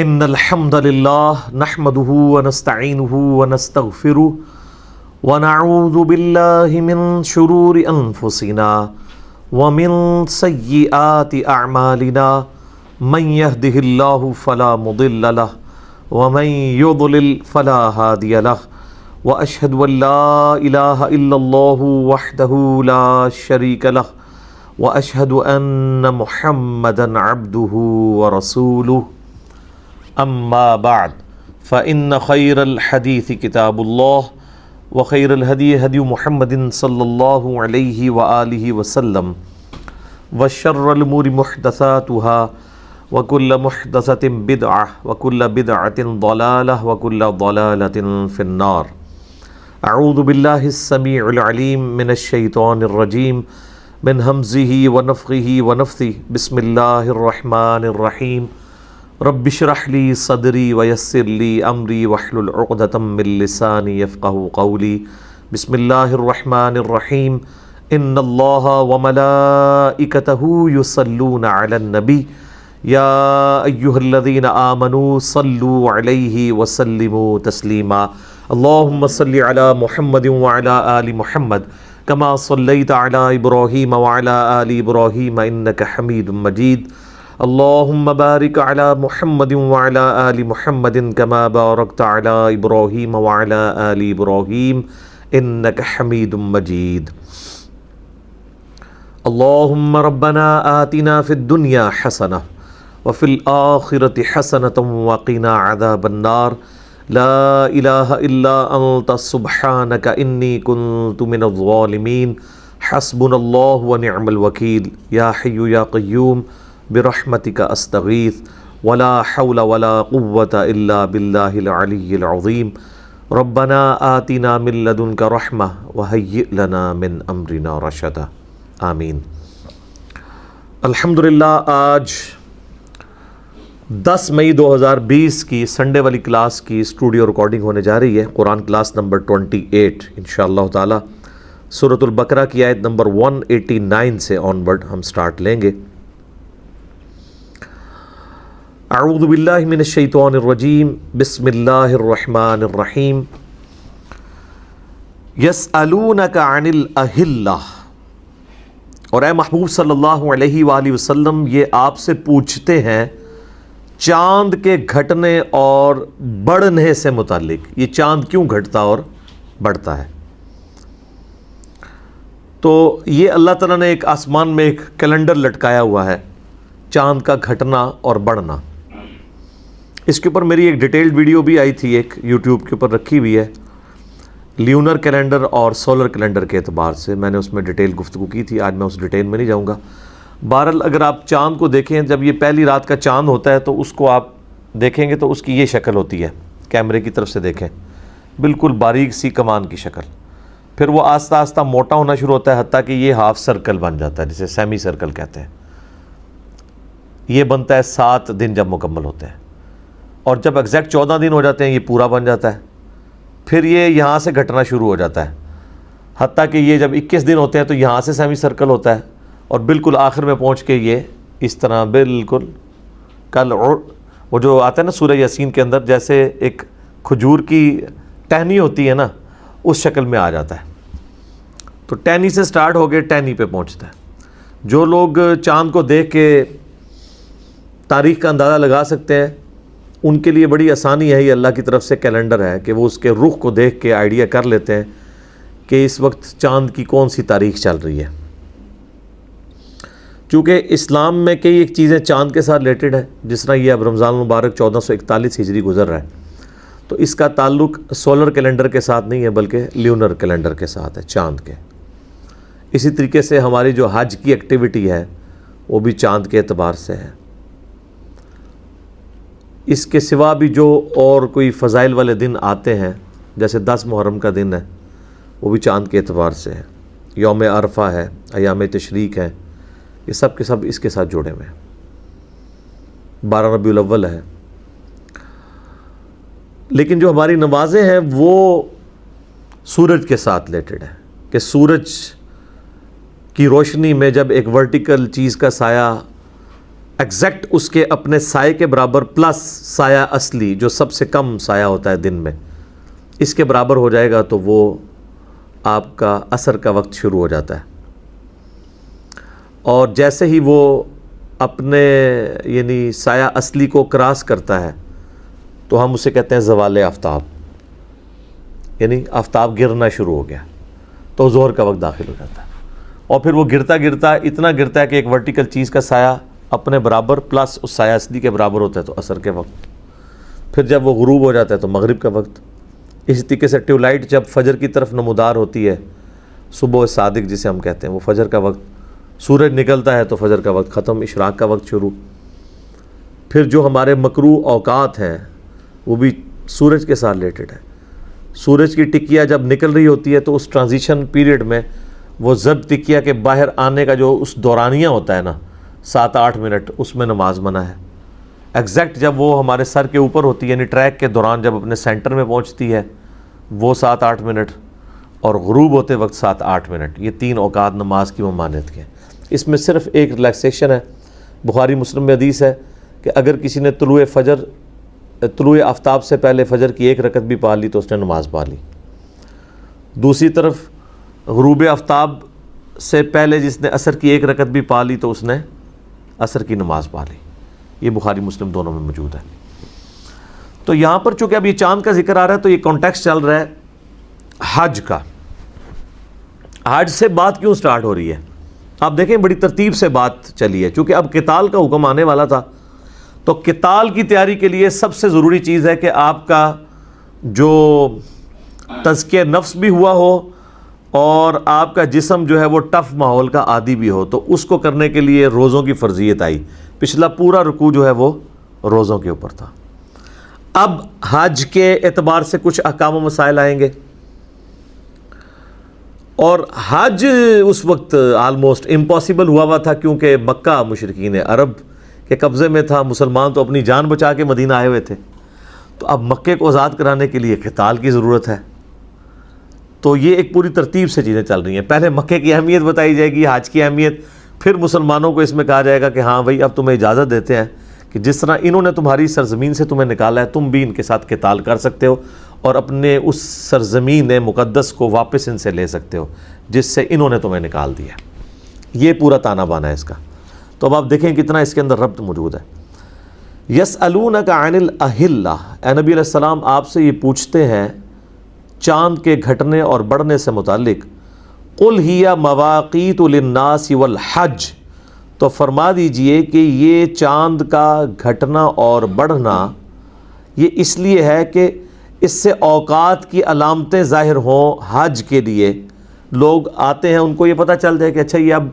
ان الحمد للہ نحمده ونستعینه ونستغفره ونعوذ باللہ من شرور انفسنا ومن سیئات اعمالنا من يهده اللہ فلا مضل له ومن يضلل فلا هادی له واشهد ان لا الہ الا اللہ وحدہ لا شریک له واشهد ان محمدا عبدہ ورسولہ اما بعد فإن خير الحديث كتاب الله وخير الهدي هدي محمد صلى الله عليه وآله وسلم وشر الأمور محدثاتها وكل محدثة بدعة وكل بدعة ضلالة وكل ضلالة في النار. أعوذ بالله السميع العليم من الشيطان الرجيم من همزه ونفخه ونفثه. بسم الله الرحمن الرحيم. رب اشرح لي صدري ويسر لي امري واحلل عقدة من لساني يفقهوا قولي. بسم الله الرحمن الرحيم. ان الله وملائكته يصلون على النبي يا ايها الذين آمنوا صلوا عليه وسلموا تسليما. اللهم صل على محمد وعلى آل محمد كما صليت على ابراهيم وعلى آل ابراهيم انك حميد مجيد. اللهم بارك على محمد وعلى آل محمد كما باركت على إبراهيم وعلى آل إبراهيم إنك حميد مجيد. اللهم ربنا آتنا في الدنيا حسنة وفي الآخرة حسنة وقنا عذاب النار. لا إله إلا أنت سبحانك إني كنت من الظالمين. حسبنا الله ونعم الوكيل. يا حي يا قيوم برحمتک استغیث ولا حول ولا قوة الا باللہ العلی العظیم. ربنا آتنا من لدنک رحمہ وہیئ لنا من امرنا رشدا. آمین. الحمدللہ آج 10 مئی 2020 کی سنڈے والی کلاس کی اسٹوڈیو ریکارڈنگ ہونے جا رہی ہے. قرآن کلاس نمبر 28 انشاءاللہ تعالی سورۃ البقرہ کی آیت نمبر 189 سے آن ورڈ ہم سٹارٹ لیں گے. اعوذ باللہ من الشیطان الرجیم. بسم اللہ الرحمن الرحیم. یسألونک عن الاہلہ. اور اے محبوب صلی اللہ علیہ وآلہ وسلم یہ آپ سے پوچھتے ہیں چاند کے گھٹنے اور بڑھنے سے متعلق. یہ چاند کیوں گھٹتا اور بڑھتا ہے؟ تو یہ اللہ تعالیٰ نے ایک آسمان میں ایک کیلنڈر لٹکایا ہوا ہے چاند کا گھٹنا اور بڑھنا. اس کے اوپر میری ایک ڈیٹیلڈ ویڈیو بھی آئی تھی، ایک یوٹیوب کے اوپر رکھی ہوئی ہے لیونر کیلنڈر اور سولر کیلنڈر کے اعتبار سے. میں نے اس میں ڈیٹیل گفتگو کی تھی، آج میں اس ڈیٹیل میں نہیں جاؤں گا. بہرحال اگر آپ چاند کو دیکھیں، جب یہ پہلی رات کا چاند ہوتا ہے تو اس کو آپ دیکھیں گے تو اس کی یہ شکل ہوتی ہے، کیمرے کی طرف سے دیکھیں بالکل باریک سی کمان کی شکل. پھر وہ آہستہ آہستہ موٹا ہونا شروع ہوتا ہے حتیٰ کہ یہ ہاف سرکل بن جاتا ہے جسے سیمی سرکل کہتے ہیں. یہ بنتا ہے 7 دن جب مکمل ہوتے ہیں، اور جب ایگزیکٹ 14 دن ہو جاتے ہیں یہ پورا بن جاتا ہے. پھر یہ یہاں سے گھٹنا شروع ہو جاتا ہے حتیٰ کہ یہ جب 21 دن ہوتے ہیں تو یہاں سے سیمی سرکل ہوتا ہے، اور بالکل آخر میں پہنچ کے یہ اس طرح بالکل وہ جو آتا ہے نا سورہ یاسین کے اندر، جیسے ایک کھجور کی ٹہنی ہوتی ہے نا، اس شکل میں آ جاتا ہے. تو ٹہنی سے سٹارٹ ہو کے ٹہنی پہ پہنچتا ہے. جو لوگ چاند کو دیکھ کے تاریخ کا اندازہ لگا سکتے ہیں ان کے لیے بڑی آسانی ہے، یہ اللہ کی طرف سے کیلنڈر ہے کہ وہ اس کے رخ کو دیکھ کے آئیڈیا کر لیتے ہیں کہ اس وقت چاند کی کون سی تاریخ چل رہی ہے. چونکہ اسلام میں کئی ایک چیزیں چاند کے ساتھ ریلیٹڈ ہیں، جس طرح یہ اب رمضان المبارک 1441 ہجری گزر رہا ہے، تو اس کا تعلق سولر کیلنڈر کے ساتھ نہیں ہے بلکہ لیونر کیلنڈر کے ساتھ ہے، چاند کے. اسی طریقے سے ہماری جو حج کی ایکٹیویٹی ہے وہ بھی چاند کے اعتبار سے ہے. اس کے سوا بھی جو اور کوئی فضائل والے دن آتے ہیں جیسے 10 محرم کا دن ہے وہ بھی چاند کے اعتبار سے ہے. یوم عرفہ ہے، ایام تشریق ہے، یہ سب کے سب اس کے ساتھ جڑے ہوئے ہیں. 12 ربیع الاول ہے. لیکن جو ہماری نمازیں ہیں وہ سورج کے ساتھ ریلیٹڈ ہے کہ سورج کی روشنی میں جب ایک ورٹیکل چیز کا سایہ ایگزیکٹ اس کے اپنے سائے کے برابر پلس سایہ اصلی جو سب سے کم سایہ ہوتا ہے دن میں، اس کے برابر ہو جائے گا تو وہ آپ کا عصر کا وقت شروع ہو جاتا ہے۔ اور جیسے ہی وہ اپنے یعنی سایہ اصلی کو کراس کرتا ہے تو ہم اسے کہتے ہیں زوال آفتاب، یعنی آفتاب گرنا شروع ہو گیا تو ظہر کا وقت داخل ہو جاتا ہے۔ اور پھر وہ گرتا گرتا اتنا گرتا ہے کہ ایک ورٹیکل چیز کا سایہ اپنے برابر پلس اس سایہ اصلی کے برابر ہوتا ہے تو عصر کے وقت، پھر جب وہ غروب ہو جاتا ہے تو مغرب کا وقت۔ اسی طریقے سے ٹیوب لائٹ جب فجر کی طرف نمودار ہوتی ہے، صبح صادق جسے ہم کہتے ہیں، وہ فجر کا وقت، سورج نکلتا ہے تو فجر کا وقت ختم، اشراق کا وقت شروع۔ پھر جو ہمارے مکروہ اوقات ہیں وہ بھی سورج کے ساتھ ریلیٹڈ ہے۔ سورج کی ٹکیا جب نکل رہی ہوتی ہے تو اس ٹرانزیشن پیریڈ میں وہ زرد ٹکیا کے باہر آنے کا جو اس دورانیہ ہوتا ہے نا 7-8 منٹ، اس میں نماز منع ہے۔ ایگزیکٹ جب وہ ہمارے سر کے اوپر ہوتی ہے یعنی ٹریک کے دوران جب اپنے سینٹر میں پہنچتی ہے وہ 7-8 منٹ، اور غروب ہوتے وقت 7-8 منٹ، یہ 3 اوقات نماز کی ممانعت کے ہیں۔ اس میں صرف ایک ریلیکسیشن ہے، بخاری مسلم میں حدیث ہے کہ اگر کسی نے طلوع آفتاب سے پہلے فجر کی 1 رکعت بھی پا لی تو اس نے نماز پا لی۔ دوسری طرف غروب آفتاب سے پہلے جس نے عصر کی 1 رکعت بھی پا لی تو اس نے عصر کی نماز پا لی۔ یہ بخاری مسلم دونوں میں موجود ہے۔ تو یہاں پر چونکہ اب یہ چاند کا ذکر آ رہا ہے تو یہ کانٹیکسٹ چل رہا ہے حج کا۔ حج سے بات کیوں سٹارٹ ہو رہی ہے؟ آپ دیکھیں بڑی ترتیب سے بات چلی ہے، چونکہ اب قتال کا حکم آنے والا تھا تو قتال کی تیاری کے لیے سب سے ضروری چیز ہے کہ آپ کا جو تزکیہ نفس بھی ہوا ہو اور آپ کا جسم جو ہے وہ ٹف ماحول کا عادی بھی ہو، تو اس کو کرنے کے لیے روزوں کی فرضیت آئی۔ پچھلا پورا رکوع جو ہے وہ روزوں کے اوپر تھا۔ اب حج کے اعتبار سے کچھ احکام و مسائل آئیں گے، اور حج اس وقت آلموسٹ امپاسبل ہوا ہوا تھا کیونکہ مکہ مشرکین عرب کے قبضے میں تھا، مسلمان تو اپنی جان بچا کے مدینہ آئے ہوئے تھے، تو اب مکے کو آزاد کرانے کے لیے قتال کی ضرورت ہے۔ تو یہ ایک پوری ترتیب سے چیزیں چل رہی ہیں، پہلے مکے کی اہمیت بتائی جائے گی، حج کی اہمیت، پھر مسلمانوں کو اس میں کہا جائے گا کہ ہاں بھائی اب تمہیں اجازت دیتے ہیں کہ جس طرح انہوں نے تمہاری سرزمین سے تمہیں نکالا ہے تم بھی ان کے ساتھ قتال کر سکتے ہو اور اپنے اس سرزمین مقدس کو واپس ان سے لے سکتے ہو جس سے انہوں نے تمہیں نکال دیا۔ یہ پورا تانا بانا ہے اس کا۔ تو اب آپ دیکھیں کتنا اس کے اندر ربط موجود ہے۔ یسألونک عن الاہلہ، اے نبی علیہ السلام آپ سے یہ پوچھتے ہیں چاند کے گھٹنے اور بڑھنے سے متعلق، قل ہی مواقیت للناس والحج، تو فرما دیجئے کہ یہ چاند کا گھٹنا اور بڑھنا یہ اس لیے ہے کہ اس سے اوقات کی علامتیں ظاہر ہوں، حج کے لیے لوگ آتے ہیں ان کو یہ پتہ چل جائے کہ اچھا یہ اب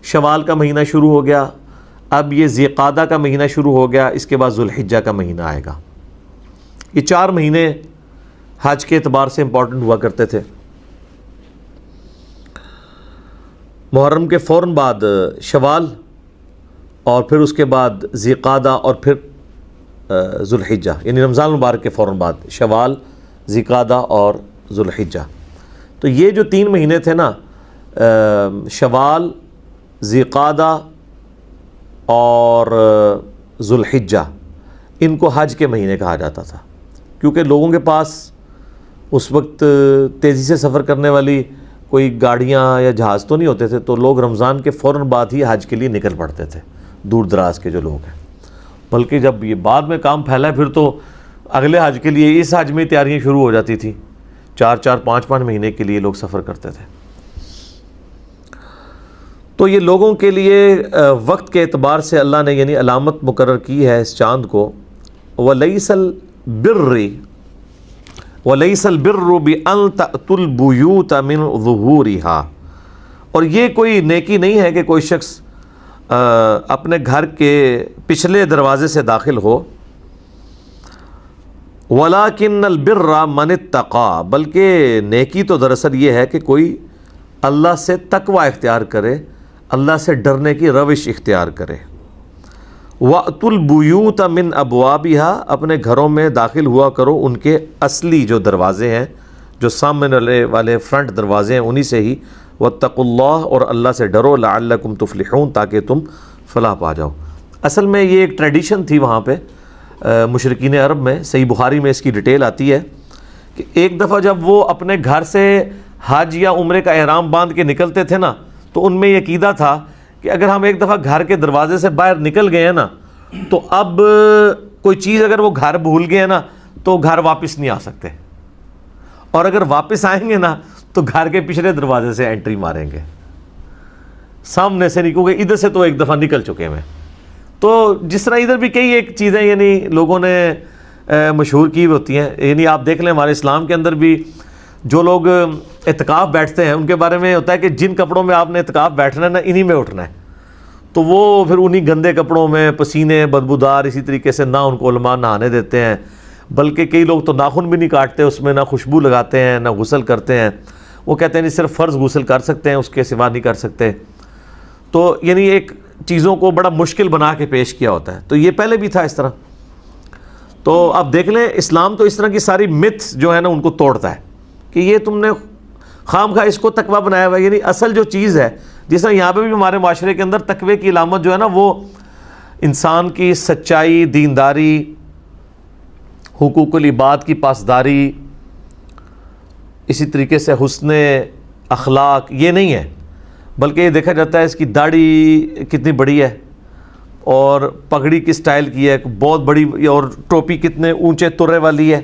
شوال کا مہینہ شروع ہو گیا، اب یہ ذی قعدہ کا مہینہ شروع ہو گیا، اس کے بعد ذو الحجہ کا مہینہ آئے گا۔ یہ 4 مہینے حج کے اعتبار سے امپورٹنٹ ہوا کرتے تھے۔ محرم کے فوراً بعد شوال، اور پھر اس کے بعد ذی قعدہ، اور پھر ذو الحجہ، یعنی رمضان المبارک کے فوراً بعد شوال، ذی قعدہ اور ذو الحجہ۔ تو یہ جو 3 مہینے تھے نا، شوال، ذی قعدہ اور ذو الحجہ، ان کو حج کے مہینے کہا جاتا تھا کیونکہ لوگوں کے پاس اس وقت تیزی سے سفر کرنے والی کوئی گاڑیاں یا جہاز تو نہیں ہوتے تھے، تو لوگ رمضان کے فوراً بعد ہی حج کے لیے نکل پڑتے تھے، دور دراز کے جو لوگ ہیں۔ بلکہ جب یہ بعد میں کام پھیلا پھر تو اگلے حج کے لیے اس حج میں تیاریاں شروع ہو جاتی تھیں، 4-4 5-5 مہینے کے لیے لوگ سفر کرتے تھے۔ تو یہ لوگوں کے لیے وقت کے اعتبار سے اللہ نے یعنی علامت مقرر کی ہے اس چاند کو۔ وَلَيْسَ الْبِرُّ بِأَن تَأْتُوا الْبُيُوتَ مِنْ ظُهُورِهَا، اور یہ کوئی نیکی نہیں ہے کہ کوئی شخص اپنے گھر کے پچھلے دروازے سے داخل ہو۔ وَلَكِنَّ الْبِرَّ مَنِ اتَّقَى، بلکہ نیکی تو دراصل یہ ہے کہ کوئی اللہ سے تقوی اختیار کرے، اللہ سے ڈرنے کی روش اختیار کرے۔ وَأْتُوا الْبُيُوتَ مِنْ أَبْوَابِهَا، اپنے گھروں میں داخل ہوا کرو ان کے اصلی جو دروازے ہیں، جو سامنے والے فرنٹ دروازے ہیں انہی سے ہی۔ وَاتَّقُوا اللَّهَ، اور اللہ سے ڈرو، لَعَلَّكُمْ تُفْلِحُونَ، تاکہ تم فلاح پا جاؤ۔ اصل میں یہ ایک ٹریڈیشن تھی وہاں پہ مشرکین عرب میں. صحیح بخاری میں اس کی ڈیٹیل آتی ہے کہ ایک دفعہ جب وہ اپنے گھر سے حج یا عمرے کا احرام باندھ کے نکلتے تھے نا, تو ان میں یہ عقیدہ تھا کہ اگر ہم ایک دفعہ گھر کے دروازے سے باہر نکل گئے ہیں نا, تو اب کوئی چیز اگر وہ گھر بھول گئے ہیں نا تو گھر واپس نہیں آ سکتے, اور اگر واپس آئیں گے نا تو گھر کے پچھلے دروازے سے انٹری ماریں گے, سامنے سے نہیں, کیونکہ ادھر سے تو ایک دفعہ نکل چکے ہیں. تو جس طرح ادھر بھی کئی ایک چیزیں یعنی لوگوں نے مشہور کی ہوتی ہیں, یعنی آپ دیکھ لیں ہمارے اسلام کے اندر بھی جو لوگ اعتکاف بیٹھتے ہیں ان کے بارے میں ہوتا ہے کہ جن کپڑوں میں آپ نے اعتکاف بیٹھنا ہے نا, انہی میں اٹھنا ہے. تو وہ پھر انہی گندے کپڑوں میں پسینے بدبودار, اسی طریقے سے نہ ان کو علماء نہانے دیتے ہیں, بلکہ کئی لوگ تو ناخن بھی نہیں کاٹتے اس میں, نہ خوشبو لگاتے ہیں, نہ غسل کرتے ہیں. وہ کہتے ہیں نہیں صرف فرض غسل کر سکتے ہیں, اس کے سوا نہیں کر سکتے. تو یعنی ایک چیزوں کو بڑا مشکل بنا کے پیش کیا ہوتا ہے. تو یہ پہلے بھی تھا اس طرح. تو آپ دیکھ لیں اسلام تو اس طرح کی ساری متھس جو ہے نا ان کو توڑتا ہے کہ یہ تم نے خام خواہ اس کو تقویٰ بنایا ہوا ہے. یعنی اصل جو چیز ہے, جس طرح یہاں پہ بھی ہمارے معاشرے کے اندر تقوی کی علامت جو ہے نا وہ انسان کی سچائی, دینداری, حقوق العباد کی پاسداری, اسی طریقے سے حسن اخلاق, یہ نہیں ہے, بلکہ یہ دیکھا جاتا ہے اس کی داڑھی کتنی بڑی ہے, اور پگڑی کس سٹائل کی ہے, بہت بڑی, اور ٹوپی کتنے اونچے ترے والی ہے.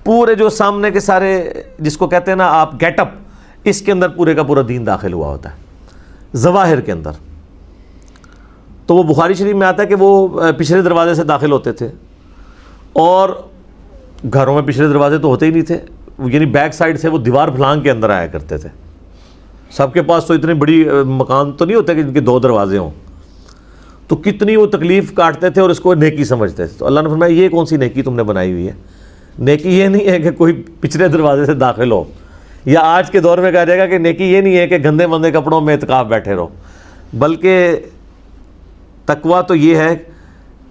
پورے جو سامنے کے سارے جس کو کہتے ہیں نا آپ گیٹ اپ, اس کے اندر پورے کا پورا دین داخل ہوا ہوتا ہے ظواہر کے اندر. تو وہ بخاری شریف میں آتا ہے کہ وہ پچھلے دروازے سے داخل ہوتے تھے, اور گھروں میں پچھلے دروازے تو ہوتے ہی نہیں تھے, یعنی بیک سائڈ سے وہ دیوار پھلانگ کے اندر آیا کرتے تھے. سب کے پاس تو اتنی بڑی مکان تو نہیں ہوتے کہ جن کے 2 دروازے ہوں. تو کتنی وہ تکلیف کاٹتے تھے اور اس کو نیکی سمجھتے تھے. تو اللہ نے فرمایا یہ کون سی نیکی تم نے بنائی ہوئی ہے؟ نیکی یہ نہیں ہے کہ کوئی پچھلے دروازے سے داخل ہو, یا آج کے دور میں کہا جائے گا کہ نیکی یہ نہیں ہے کہ گندے مندے کپڑوں میں اعتکاف بیٹھے رہو, بلکہ تقویٰ تو یہ ہے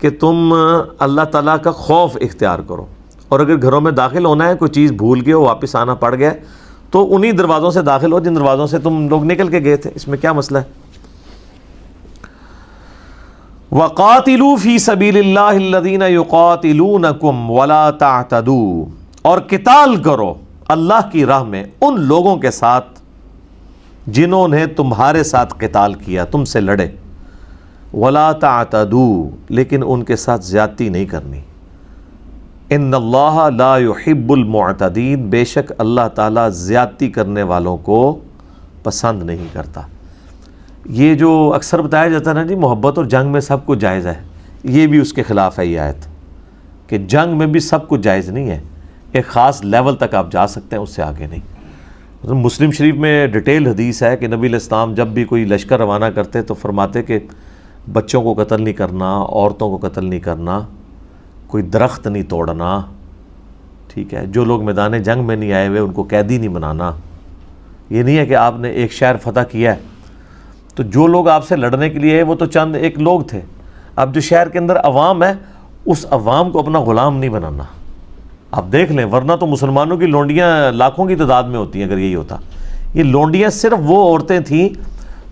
کہ تم اللہ تعالیٰ کا خوف اختیار کرو. اور اگر گھروں میں داخل ہونا ہے, کوئی چیز بھول گئے ہو, واپس آنا پڑ گیا, تو انہی دروازوں سے داخل ہو جن دروازوں سے تم لوگ نکل کے گئے تھے. اس میں کیا مسئلہ ہے؟ وَقَاتِلُوا فِي سَبِيلِ اللَّهِ الَّذِينَ يُقَاتِلُونَكُمْ وَلَا تَعْتَدُوا, اور قتال کرو اللہ کی راہ میں ان لوگوں کے ساتھ جنہوں نے تمہارے ساتھ قتال کیا, تم سے لڑے. وَلَا تَعْتَدُوا, لیکن ان کے ساتھ زیادتی نہیں کرنی. ان اللہ لا يحب المعتدین, بے شک اللہ تعالیٰ زیادتی کرنے والوں کو پسند نہیں کرتا. یہ جو اکثر بتایا جاتا ہے نا جی محبت اور جنگ میں سب کچھ جائز ہے, یہ بھی اس کے خلاف ہے یہ آیت, کہ جنگ میں بھی سب کچھ جائز نہیں ہے, ایک خاص لیول تک آپ جا سکتے ہیں, اس سے آگے نہیں. مسلم شریف میں ڈیٹیل حدیث ہے کہ نبی علیہ السلام جب بھی کوئی لشکر روانہ کرتے تو فرماتے کہ بچوں کو قتل نہیں کرنا, عورتوں کو قتل نہیں کرنا, کوئی درخت نہیں توڑنا, ٹھیک ہے, جو لوگ میدان جنگ میں نہیں آئے ہوئے ان کو قیدی نہیں بنانا. یہ نہیں ہے کہ آپ نے ایک شہر فتح کیا ہے تو جو لوگ آپ سے لڑنے کے لیے وہ تو چند ایک لوگ تھے, اب جو شہر کے اندر عوام ہے اس عوام کو اپنا غلام نہیں بنانا. آپ دیکھ لیں, ورنہ تو مسلمانوں کی لونڈیاں لاکھوں کی تعداد میں ہوتی ہیں اگر یہی ہوتا. یہ لونڈیاں صرف وہ عورتیں تھیں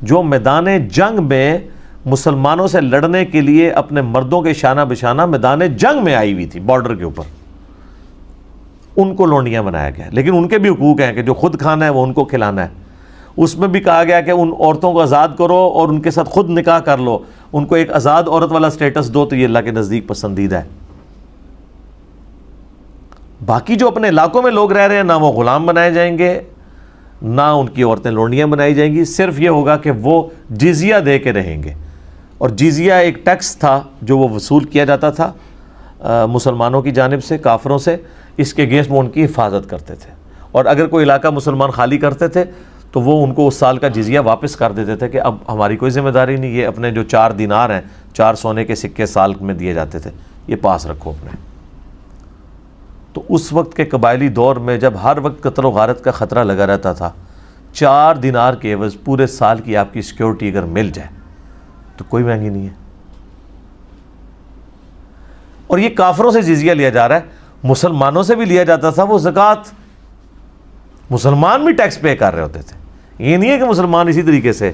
جو میدان جنگ میں مسلمانوں سے لڑنے کے لیے اپنے مردوں کے شانہ بشانہ میدان جنگ میں آئی ہوئی تھی بارڈر کے اوپر, ان کو لونڈیاں بنایا گیا. لیکن ان کے بھی حقوق ہیں کہ جو خود کھانا ہے وہ ان کو کھلانا ہے. اس میں بھی کہا گیا کہ ان عورتوں کو آزاد کرو اور ان کے ساتھ خود نکاح کر لو, ان کو ایک آزاد عورت والا سٹیٹس دو, تو یہ اللہ کے نزدیک پسندیدہ ہے. باقی جو اپنے علاقوں میں لوگ رہ رہے ہیں نہ وہ غلام بنائے جائیں گے, نہ ان کی عورتیں لونڈیاں بنائی جائیں گی. صرف یہ ہوگا کہ وہ جزیہ دے کے رہیں گے, اور جزیہ ایک ٹیکس تھا جو وہ وصول کیا جاتا تھا مسلمانوں کی جانب سے, کافروں سے. اس کے اگینسٹ وہ ان کی حفاظت کرتے تھے, اور اگر کوئی علاقہ مسلمان خالی کرتے تھے تو وہ ان کو اس سال کا جزیہ واپس کر دیتے تھے کہ اب ہماری کوئی ذمہ داری نہیں, یہ اپنے جو 4 دینار ہیں, 4 سونے کے سکے سال میں دیے جاتے تھے, یہ پاس رکھو اپنے. تو اس وقت کے قبائلی دور میں جب ہر وقت قتل و غارت کا خطرہ لگا رہتا تھا, 4 دینار کے عوض پورے سال کی آپ کی سیکیورٹی اگر مل جائے تو کوئی مہنگی نہیں ہے. اور یہ کافروں سے جزیہ لیا جا رہا ہے, مسلمانوں سے بھی لیا جاتا تھا وہ زکوٰۃ, مسلمان بھی ٹیکس پے کر رہے ہوتے تھے. یہ نہیں ہے کہ مسلمان اسی طریقے سے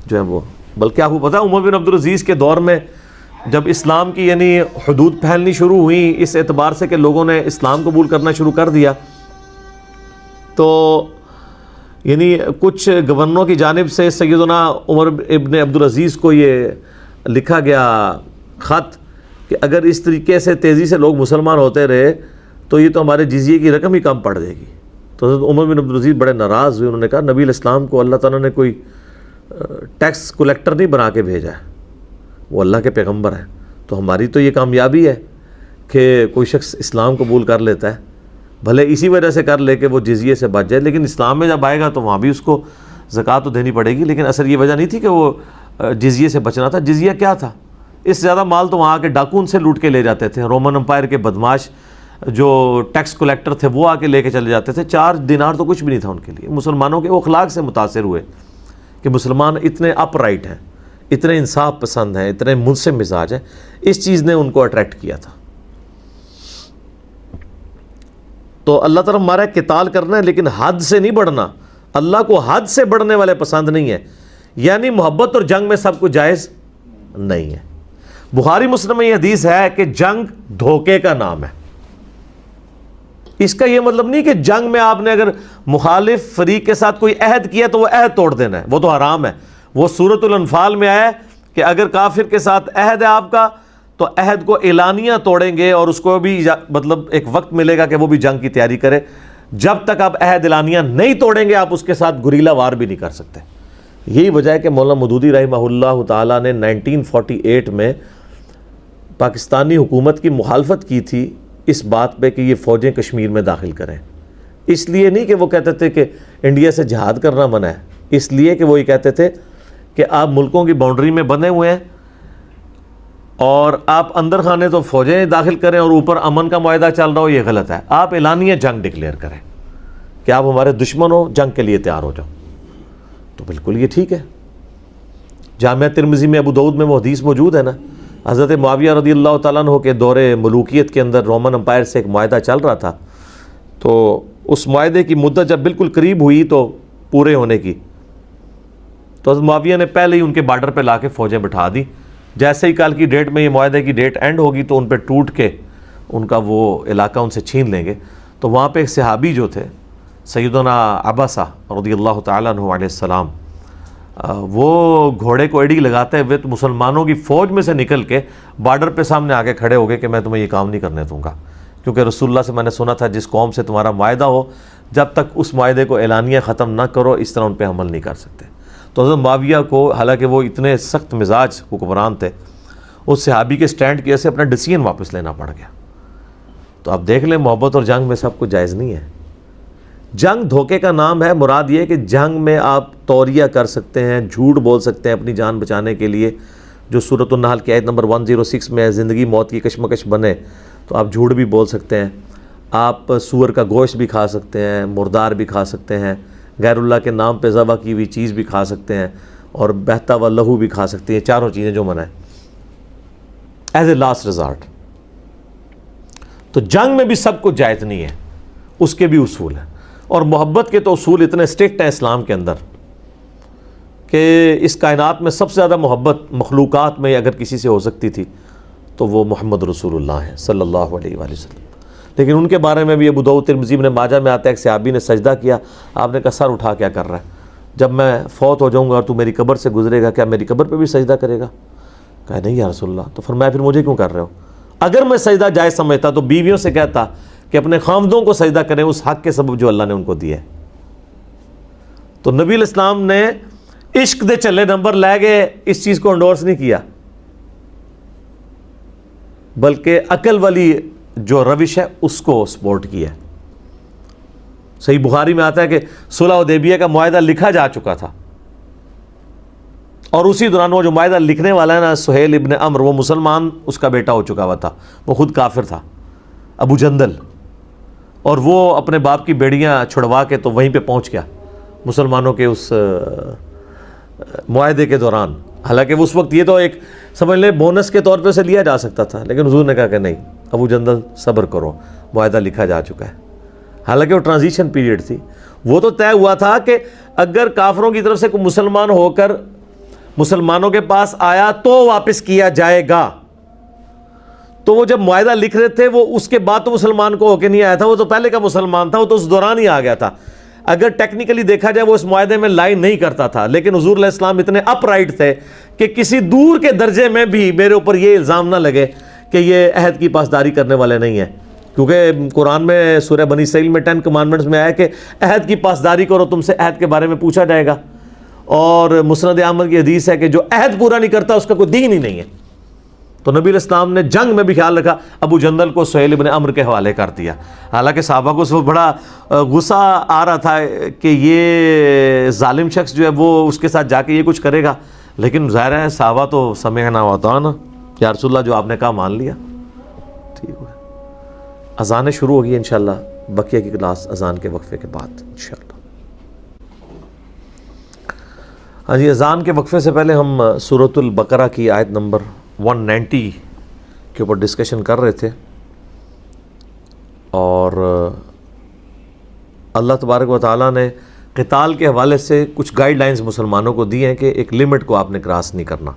جو ہے وہ, بلکہ آپ کو پتہ ہے عمر بن عبدالعزیز کے دور میں جب اسلام کی یعنی حدود پھیلنی شروع ہوئی اس اعتبار سے کہ لوگوں نے اسلام قبول کرنا شروع کر دیا، تو یعنی کچھ گورنروں کی جانب سے سیدنا عمر ابن عبدالعزیز کو یہ لکھا گیا خط کہ اگر اس طریقے سے تیزی سے لوگ مسلمان ہوتے رہے تو یہ تو ہمارے جزیے کی رقم ہی کم پڑ جائے گی۔ تو حضرت عمر بن عبدالعزیز بڑے ناراض ہوئے، انہوں نے کہا نبی علیہ السلام کو اللہ تعالیٰ نے کوئی ٹیکس کلیکٹر نہیں بنا کے بھیجا ہے، وہ اللہ کے پیغمبر ہیں، تو ہماری تو یہ کامیابی ہے کہ کوئی شخص اسلام قبول کر لیتا ہے، بھلے اسی وجہ سے کر لے کہ وہ جزیے سے بچ جائے، لیکن اسلام میں جب آئے گا تو وہاں بھی اس کو زکوٰۃ تو دینی پڑے گی۔ لیکن اصل یہ وجہ نہیں تھی کہ وہ جزیے سے بچنا تھا، جزیہ کیا تھا؟ اس سے زیادہ مال تو وہاں کے ڈاکو ان سے لوٹ کے لے جاتے تھے، رومن امپائر کے بدماش جو ٹیکس کلیکٹر تھے وہ آ کے لے کے چلے جاتے تھے، 4 دینار تو کچھ بھی نہیں تھا ان کے لیے۔ مسلمانوں کے وہ اخلاق سے متاثر ہوئے کہ مسلمان اتنے اپ رائٹ ہیں، اتنے انصاف پسند ہیں، اتنے منصف مزاج ہیں، اس چیز نے ان کو اٹریکٹ کیا تھا۔ تو اللہ طرف ہمارا قتال کرنا ہے لیکن حد سے نہیں بڑھنا، اللہ کو حد سے بڑھنے والے پسند نہیں ہے، یعنی محبت اور جنگ میں سب کو جائز نہیں ہے۔ بخاری مسلم میں یہ حدیث ہے کہ جنگ دھوکے کا نام ہے۔ اس کا یہ مطلب نہیں کہ جنگ میں آپ نے اگر مخالف فریق کے ساتھ کوئی عہد کیا تو وہ عہد توڑ دینا ہے، وہ تو حرام ہے۔ وہ سورۃ الانفال میں آیا کہ اگر کافر کے ساتھ عہد ہے آپ کا تو عہد کو اعلانیہ توڑیں گے، اور اس کو بھی مطلب ایک وقت ملے گا کہ وہ بھی جنگ کی تیاری کرے۔ جب تک آپ عہد اعلانیہ نہیں توڑیں گے آپ اس کے ساتھ گریلا وار بھی نہیں کر سکتے۔ یہی وجہ ہے کہ مولانا مودودی رحمہ اللہ تعالیٰ نے 1948 میں پاکستانی حکومت کی مخالفت کی تھی اس بات پہ کہ یہ فوجیں کشمیر میں داخل کریں۔ اس لیے نہیں کہ وہ کہتے تھے کہ انڈیا سے جہاد کرنا منع ہے، اس لیے کہ وہ یہ کہتے تھے کہ آپ ملکوں کی باؤنڈری میں بندھے ہوئے ہیں اور آپ اندر خانے تو فوجیں داخل کریں اور اوپر امن کا معاہدہ چل رہا ہو، یہ غلط ہے۔ آپ اعلانیہ جنگ ڈکلیئر کریں کہ آپ ہمارے دشمن ہو، جنگ کے لیے تیار ہو جاؤ، تو بالکل یہ ٹھیک ہے۔ جامعہ ترمذی میں ابو داؤد میں وہ حدیث موجود ہے نا، حضرت معاویہ رضی اللہ تعالیٰ عنہ کے دور ملوکیت کے اندر رومن امپائر سے ایک معاہدہ چل رہا تھا، تو اس معاہدے کی مدت جب بالکل قریب ہوئی تو پورے ہونے کی، تو حضرت معاویہ نے پہلے ہی ان کے بارڈر پہ لا کے فوجیں بٹھا دی۔ جیسے ہی کل کی ڈیٹ میں یہ معاہدے کی ڈیٹ اینڈ ہوگی تو ان پہ ٹوٹ کے ان کا وہ علاقہ ان سے چھین لیں گے۔ تو وہاں پہ ایک صحابی جو تھے سیدنا عباسہ رضی اللہ تعالیٰ عنہ علیہ السلام، وہ گھوڑے کو ایڑی لگاتے ہوئے تو مسلمانوں کی فوج میں سے نکل کے بارڈر پہ سامنے آگے کھڑے ہو گئے کہ میں تمہیں یہ کام نہیں کرنے دوں گا، کیونکہ رسول اللہ سے میں نے سنا تھا جس قوم سے تمہارا معاہدہ ہو جب تک اس معاہدے کو اعلانیہ ختم نہ کرو اس طرح ان پہ عمل نہیں کر سکتے۔ تو حضرت معاویہ کو، حالانکہ وہ اتنے سخت مزاج حکمران تھے، اس صحابی کے سٹینڈ کی وجہ سے اپنا ڈیسیژن واپس لینا پڑ گیا۔ تو آپ دیکھ لیں محبت اور جنگ میں سب کچھ جائز نہیں ہے۔ جنگ دھوکے کا نام ہے، مراد یہ ہے کہ جنگ میں آپ توریہ کر سکتے ہیں، جھوٹ بول سکتے ہیں اپنی جان بچانے کے لیے، جو سورۃ النحل کی آیت نمبر 106 میں ہے، زندگی موت کی کشمکش بنے تو آپ جھوٹ بھی بول سکتے ہیں، آپ سور کا گوشت بھی کھا سکتے ہیں، مردار بھی کھا سکتے ہیں، غیر اللہ کے نام پہ ذبح کی ہوئی چیز بھی کھا سکتے ہیں، اور بہتا ہوا لہو بھی کھا سکتے ہیں، چاروں چیزیں جو منع ہے ایز اے لاسٹ ریزارٹ۔ تو جنگ میں بھی سب کچھ جائز نہیں ہے، اس کے بھی اصول ہیں، اور محبت کے تو اصول اتنے اسٹرکٹ ہیں اسلام کے اندر کہ اس کائنات میں سب سے زیادہ محبت مخلوقات میں اگر کسی سے ہو سکتی تھی تو وہ محمد رسول اللہ ہیں صلی اللہ علیہ وآلہ وسلم۔ لیکن ان کے بارے میں بھی ابو داؤد ترمذی ابن ماجہ میں آتا ہے، ایک صحابی نے سجدہ کیا، آپ نے کہا سر اٹھا کیا کر رہا ہے، جب میں فوت ہو جاؤں گا اور تو میری قبر سے گزرے گا کیا میری قبر پہ بھی سجدہ کرے گا؟ کہا نہیں یا رسول اللہ۔ تو فرمایا پھر مجھے کیوں کر رہے ہو؟ اگر میں سجدہ جائز سمجھتا تو بیویوں سے کہتا کہ اپنے خامدوں کو سجدہ کریں اس حق کے سبب جو اللہ نے ان کو دیا ہے۔ تو نبی علیہ السلام نے عشق دے چلے نمبر لے گئے اس چیز کو انڈورس نہیں کیا، بلکہ عقل والی جو روش ہے اس کو سپورٹ کیا ہے۔ صحیح بخاری میں آتا ہے کہ صلح حدیبیہ کا معاہدہ لکھا جا چکا تھا، اور اسی دوران وہ جو معاہدہ لکھنے والا ہے نا سہیل ابن عمر، وہ مسلمان اس کا بیٹا ہو چکا ہوا تھا، وہ خود کافر تھا، ابو جندل، اور وہ اپنے باپ کی بیڑیاں چھڑوا کے تو وہیں پہ پہنچ گیا مسلمانوں کے اس معاہدے کے دوران۔ حالانکہ اس وقت یہ تو ایک سمجھ لیں بونس کے طور پہ اسے لیا جا سکتا تھا، لیکن حضور نے کہا کہ نہیں ابو جندل صبر کرو، معاہدہ لکھا جا چکا ہے۔ حالانکہ وہ ٹرانزیشن پیریڈ تھی، وہ تو طے ہوا تھا کہ اگر کافروں کی طرف سے کوئی مسلمان ہو کر مسلمانوں کے پاس آیا تو واپس کیا جائے گا، تو وہ جب معاہدہ لکھ رہے تھے وہ اس کے بعد تو مسلمان کو ہو کے نہیں آیا تھا، وہ تو پہلے کا مسلمان تھا، وہ تو اس دوران ہی آ گیا تھا۔ اگر ٹیکنیکلی دیکھا جائے وہ اس معاہدے میں لائن نہیں کرتا تھا، لیکن حضور علیہ السلام اتنے اپ رائٹ تھے کہ کسی دور کے درجے میں بھی میرے اوپر یہ الزام نہ لگے کہ یہ عہد کی پاسداری کرنے والے نہیں ہیں، کیونکہ قرآن میں سورہ بنی اسرائیل میں 10 کمانڈمنٹس میں آیا کہ عہد کی پاسداری کرو، تم سے عہد کے بارے میں پوچھا جائے گا، اور مسند احمد کی حدیث ہے کہ جو عہد پورا نہیں کرتا اس کا کوئی دین ہی نہیں ہے۔ تو نبی علیہ السلام نے جنگ میں بھی خیال رکھا، ابو جندل کو سہیل ابن عمرو کے حوالے کر دیا، حالانکہ صحابہ کو اس وقت بڑا غصہ آ رہا تھا کہ یہ ظالم شخص جو ہے وہ اس کے ساتھ جا کے یہ کچھ کرے گا، لیکن ظاہر ہے صحابہ تو سمعنا وأطعنا، یا رسول اللہ جو آپ نے کہا مان لیا۔ ٹھیک ہے، اذانیں شروع ہوگی انشاءاللہ، بقیہ کی کلاس اذان کے وقفے کے بعد انشاءاللہ۔ ہاں جی، اذان کے وقفے سے پہلے ہم سورۃ البقرہ کی آیت نمبر 190 کے اوپر ڈسکشن کر رہے تھے، اور اللہ تبارک و تعالیٰ نے قتال کے حوالے سے کچھ گائیڈ لائنز مسلمانوں کو دی ہیں کہ ایک لمٹ کو آپ نے کراس نہیں کرنا۔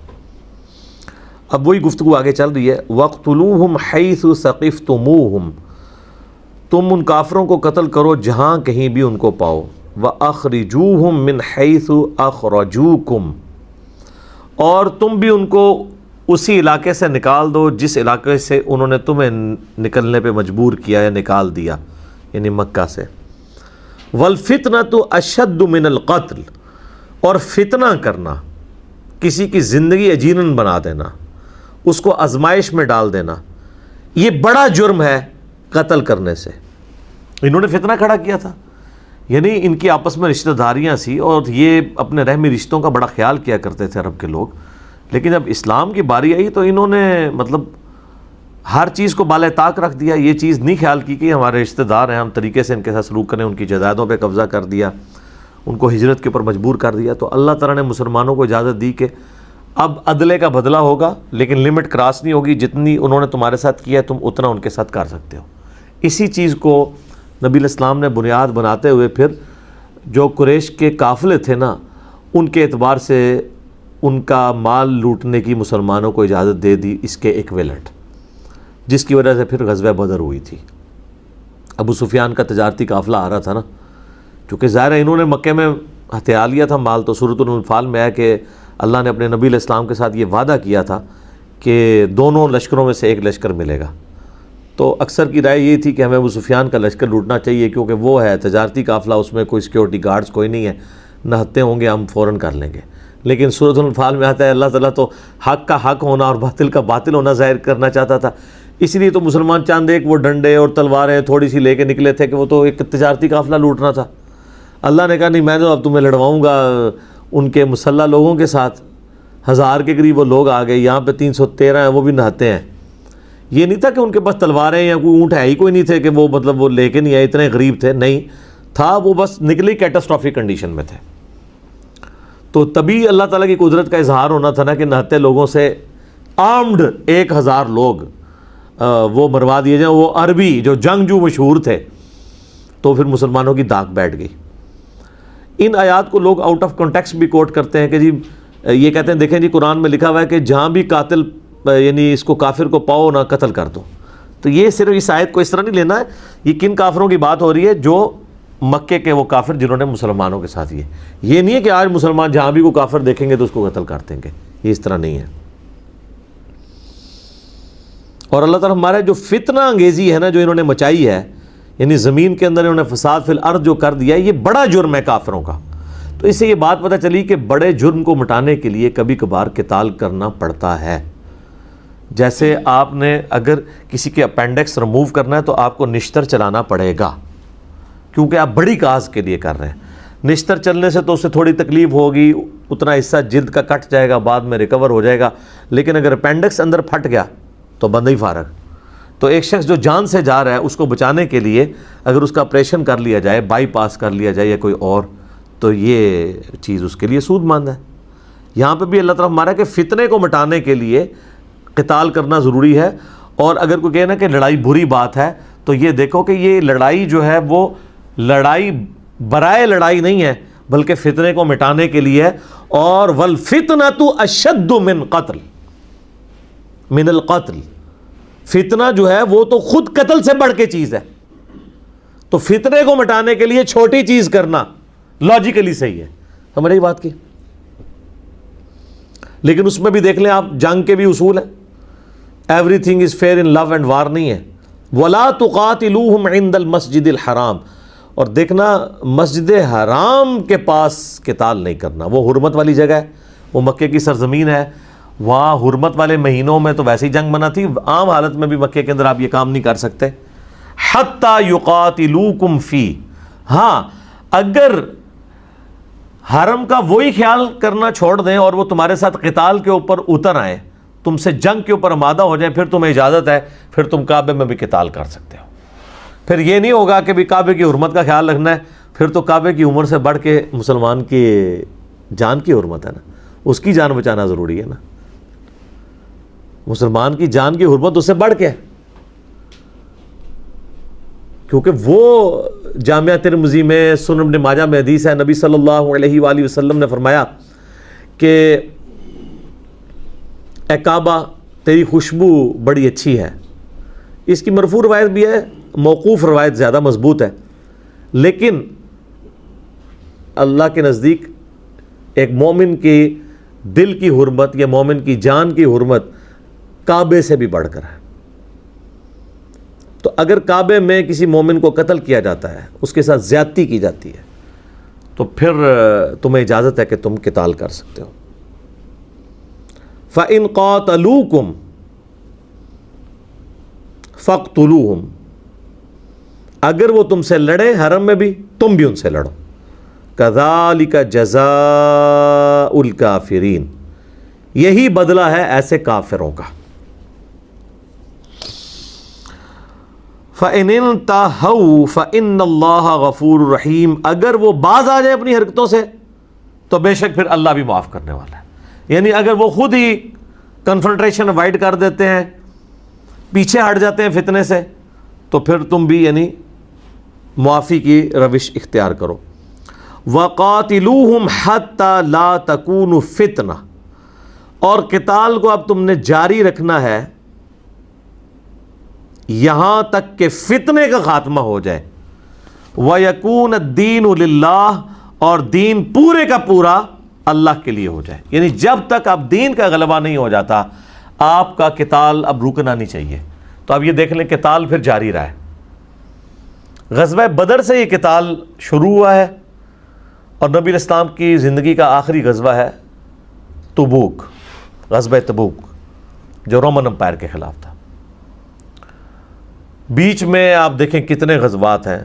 اب وہی گفتگو آگے چل رہی ہے، وَاقْتُلُوهُمْ حَيْثُ ثَقِفْتُمُوهُمْ، تم ان کافروں کو قتل کرو جہاں کہیں بھی ان کو پاؤ، وَأَخْرِجُوهُمْ مِنْ حَيْثُ أَخْرَجُوكُمْ، اور تم بھی ان کو اسی علاقے سے نکال دو جس علاقے سے انہوں نے تمہیں نکلنے پہ مجبور کیا یا نکال دیا، یعنی مکہ سے۔ وَالْفِتْنَةُ أَشَدُّ مِنَ الْقَتْلِ، اور فتنہ کرنا، کسی کی زندگی یقیناً بنا دینا، اس کو آزمائش میں ڈال دینا، یہ بڑا جرم ہے قتل کرنے سے۔ انہوں نے فتنہ کھڑا کیا تھا، یعنی ان کی آپس میں رشتہ داریاں سی، اور یہ اپنے رحمی رشتوں کا بڑا خیال کیا کرتے تھے عرب کے لوگ، لیکن جب اسلام کی باری آئی تو انہوں نے مطلب ہر چیز کو بالائے طاق رکھ دیا، یہ چیز نہیں خیال کی کہ ہمارے رشتہ دار ہیں، ہم طریقے سے ان کے ساتھ سلوک کریں، ان کی جائیدادوں پہ قبضہ کر دیا، ان کو ہجرت کے اوپر مجبور کر دیا۔ تو اللہ تعالیٰ نے مسلمانوں کو اجازت دی کہ اب عدلے کا بدلہ ہوگا، لیکن لمٹ کراس نہیں ہوگی، جتنی انہوں نے تمہارے ساتھ کیا ہے تم اتنا ان کے ساتھ کر سکتے ہو۔ اسی چیز کو نبی علیہ السلام نے بنیاد بناتے ہوئے پھر جو قریش کے قافلے تھے نا، ان کے اعتبار سے ان کا مال لوٹنے کی مسلمانوں کو اجازت دے دی، اس کے ایکویلنٹ، جس کی وجہ سے پھر غزوہ بدر ہوئی تھی۔ ابو سفیان کا تجارتی قافلہ آ رہا تھا نا، چونکہ ظاہر ہے انہوں نے مکے میں ہتھیار لیا تھا مال، تو سورۃ الانفال میں آیا کہ اللہ نے اپنے نبی علیہ السلام کے ساتھ یہ وعدہ کیا تھا کہ دونوں لشکروں میں سے ایک لشکر ملے گا۔ تو اکثر کی رائے یہ تھی کہ ہمیں ابو سفیان کا لشکر لوٹنا چاہیے، کیونکہ وہ ہے تجارتی قافلہ، اس میں کوئی سیکیورٹی گارڈز کوئی نہیں ہے، نہتے ہوں گے، ہم فوراً کر لیں گے۔ لیکن سورۃ الانفال میں آتا ہے اللہ تعالیٰ تو حق کا حق ہونا اور باطل کا باطل ہونا ظاہر کرنا چاہتا تھا، اس لیے تو مسلمان چاند ایک وہ ڈنڈے اور تلواریں تھوڑی سی لے کے نکلے تھے کہ وہ تو ایک تجارتی قافلہ لوٹنا تھا۔ اللہ نے کہا نہیں، میں تو اب تمہیں لڑواؤں گا ان کے مسلح لوگوں کے ساتھ، 1000 کے قریب وہ لوگ آ گئے، یہاں پہ 313 ہیں، وہ بھی نہاتے ہیں۔ یہ نہیں تھا کہ ان کے پاس تلواریں یا کوئی اونٹ ہے ہی کوئی نہیں تھے کہ وہ مطلب وہ لے کے نہیں آئے، اتنے غریب تھے، نہیں تھا، وہ بس نکلی کیٹاسٹرافک کنڈیشن میں تھے۔ تو تبھی اللہ تعالیٰ کی قدرت کا اظہار ہونا تھا نا کہ نہتے لوگوں سے آرمڈ 1000 لوگ وہ مروا دیے جائیں، وہ عربی جو جنگجو مشہور تھے۔ تو پھر مسلمانوں کی داغ بیٹھ گئی۔ ان آیات کو لوگ آؤٹ آف کانٹیکسٹ بھی کوٹ کرتے ہیں کہ جی یہ کہتے ہیں دیکھیں جی قرآن میں لکھا ہوا ہے کہ جہاں بھی قاتل یعنی اس کو کافر کو پاؤ نہ قتل کر دو۔ تو یہ صرف اس آیت کو اس طرح نہیں لینا ہے، یہ کن کافروں کی بات ہو رہی ہے؟ جو مکے کے وہ کافر جنہوں نے مسلمانوں کے ساتھ یہ نہیں ہے کہ آج مسلمان جہاں بھی کوئی کافر دیکھیں گے تو اس کو قتل کر دیں گے، یہ اس طرح نہیں ہے۔ اور اللہ تعالیٰ ہمارے جو فتنہ انگیزی ہے نا جو انہوں نے مچائی ہے، یعنی زمین کے اندر انہوں نے فساد فی الارض جو کر دیا ہے، یہ بڑا جرم ہے کافروں کا۔ تو اس سے یہ بات پتہ چلی کہ بڑے جرم کو مٹانے کے لیے کبھی کبھار قتال کرنا پڑتا ہے۔ جیسے آپ نے اگر کسی کے اپینڈکس ریموو کرنا ہے تو آپ کو نشتر چلانا پڑے گا، کیونکہ آپ بڑی کاز کے لیے کر رہے ہیں۔ نشتر چلنے سے تو اس سے تھوڑی تکلیف ہوگی، اتنا حصہ جلد کا کٹ جائے گا، بعد میں ریکور ہو جائے گا، لیکن اگر اپینڈکس اندر پھٹ گیا تو بندہ ہی فارغ۔ تو ایک شخص جو جان سے جا رہا ہے اس کو بچانے کے لیے اگر اس کا آپریشن کر لیا جائے، بائی پاس کر لیا جائے یا کوئی اور، تو یہ چیز اس کے لیے سود مند ہے۔ یہاں پہ بھی اللہ تعالیٰ ہمارا کہ فتنے کو مٹانے کے لیے قتال کرنا ضروری ہے۔ اور اگر کوئی کہنا کہ لڑائی بری بات ہے، تو یہ دیکھو کہ یہ لڑائی جو ہے وہ لڑائی برائے لڑائی نہیں ہے، بلکہ فتنے کو مٹانے کے لیے ہے۔ اور والفتنۃ اشد من قتل، من القتل، فتنہ جو ہے وہ تو خود قتل سے بڑھ کے چیز ہے، تو فتنے کو مٹانے کے لیے چھوٹی چیز کرنا لاجیکلی صحیح ہے، سمجھ رہی بات کی؟ لیکن اس میں بھی دیکھ لیں آپ، جنگ کے بھی اصول ہیں، everything is fair in love and war نہیں ہے. وَلَا تُقَاتِلُوهُمْ عِنْدَ الْمَسْجِدِ الْحَرَامِ، اور دیکھنا مسجد حرام کے پاس قتال نہیں کرنا. وہ حرمت والی جگہ ہے، وہ مکے کی سرزمین ہے، وہاں حرمت والے مہینوں میں تو ویسے ہی جنگ منع تھی، عام حالت میں بھی مکے کے اندر آپ یہ کام نہیں کر سکتے. حَتَّى يُقَاتِلُوكُمْ فِي، ہاں اگر حرم کا وہی خیال کرنا چھوڑ دیں اور وہ تمہارے ساتھ قتال کے اوپر اتر آئیں، تم سے جنگ کے اوپر آمادہ ہو جائیں، پھر تمہیں اجازت ہے، پھر تم کعبے میں بھی قتال کر سکتے ہو. پھر یہ نہیں ہوگا کہ بھی کعبے کی حرمت کا خیال رکھنا ہے، پھر تو کعبے کی عمر سے بڑھ کے مسلمان کی جان کی حرمت ہے نا، اس کی جان بچانا ضروری ہے نا. مسلمان کی جان کی حرمت اس سے بڑھ کے ہے، کیونکہ وہ جامعہ ترمذی میں، سنن ابن ماجہ میں حدیث ہے، نبی صلی اللہ علیہ وآلہ وسلم نے فرمایا کہ اے کعبہ تیری خوشبو بڑی اچھی ہے. اس کی مرفوع روایت بھی ہے، موقوف روایت زیادہ مضبوط ہے، لیکن اللہ کے نزدیک ایک مومن کی دل کی حرمت یا مومن کی جان کی حرمت کعبے سے بھی بڑھ کر ہے. تو اگر کعبے میں کسی مومن کو قتل کیا جاتا ہے، اس کے ساتھ زیادتی کی جاتی ہے، تو پھر تمہیں اجازت ہے کہ تم قتال کر سکتے ہو. فَإِن قَاتَلُوكُمْ فَاقْتُلُوهُمْ، اگر وہ تم سے لڑے حرم میں بھی، تم بھی ان سے لڑو. كَذَلِكَ جَزَاءُ الْكَافِرِينَ، یہی بدلہ ہے ایسے کافروں کا. فَإِنِ انْتَهَوْا فَإِنَّ اللَّهَ غَفُورٌ رَحِيمٌ، اگر وہ باز آ جائے اپنی حرکتوں سے تو بے شک پھر اللہ بھی معاف کرنے والا ہے. یعنی اگر وہ خود ہی کنفرنٹریشن اوائڈ کر دیتے ہیں، پیچھے ہٹ جاتے ہیں فتنے سے، تو پھر تم بھی یعنی معافی کی روش اختیار کرو. وَقَاتِلُوهُمْ حَتَّى لَا تَكُونُ فِتْنَةٌ، اور قتال کو اب تم نے جاری رکھنا ہے یہاں تک کہ فتنے کا خاتمہ ہو جائے. وَيَكُونَ الدِّينُ لِلَّهِ، اور دین پورے کا پورا اللہ کے لیے ہو جائے. یعنی جب تک اب دین کا غلبہ نہیں ہو جاتا، آپ کا قتال اب رکنا نہیں چاہیے. تو اب یہ دیکھ لیں قتال پھر جاری رہا ہے. غزوہ بدر سے یہ قتال شروع ہوا ہے، اور نبی علیہ السلام کی زندگی کا آخری غزوہ ہے تبوک، غزوہ تبوک جو رومن امپائر کے خلاف تھا. بیچ میں آپ دیکھیں کتنے غزوات ہیں،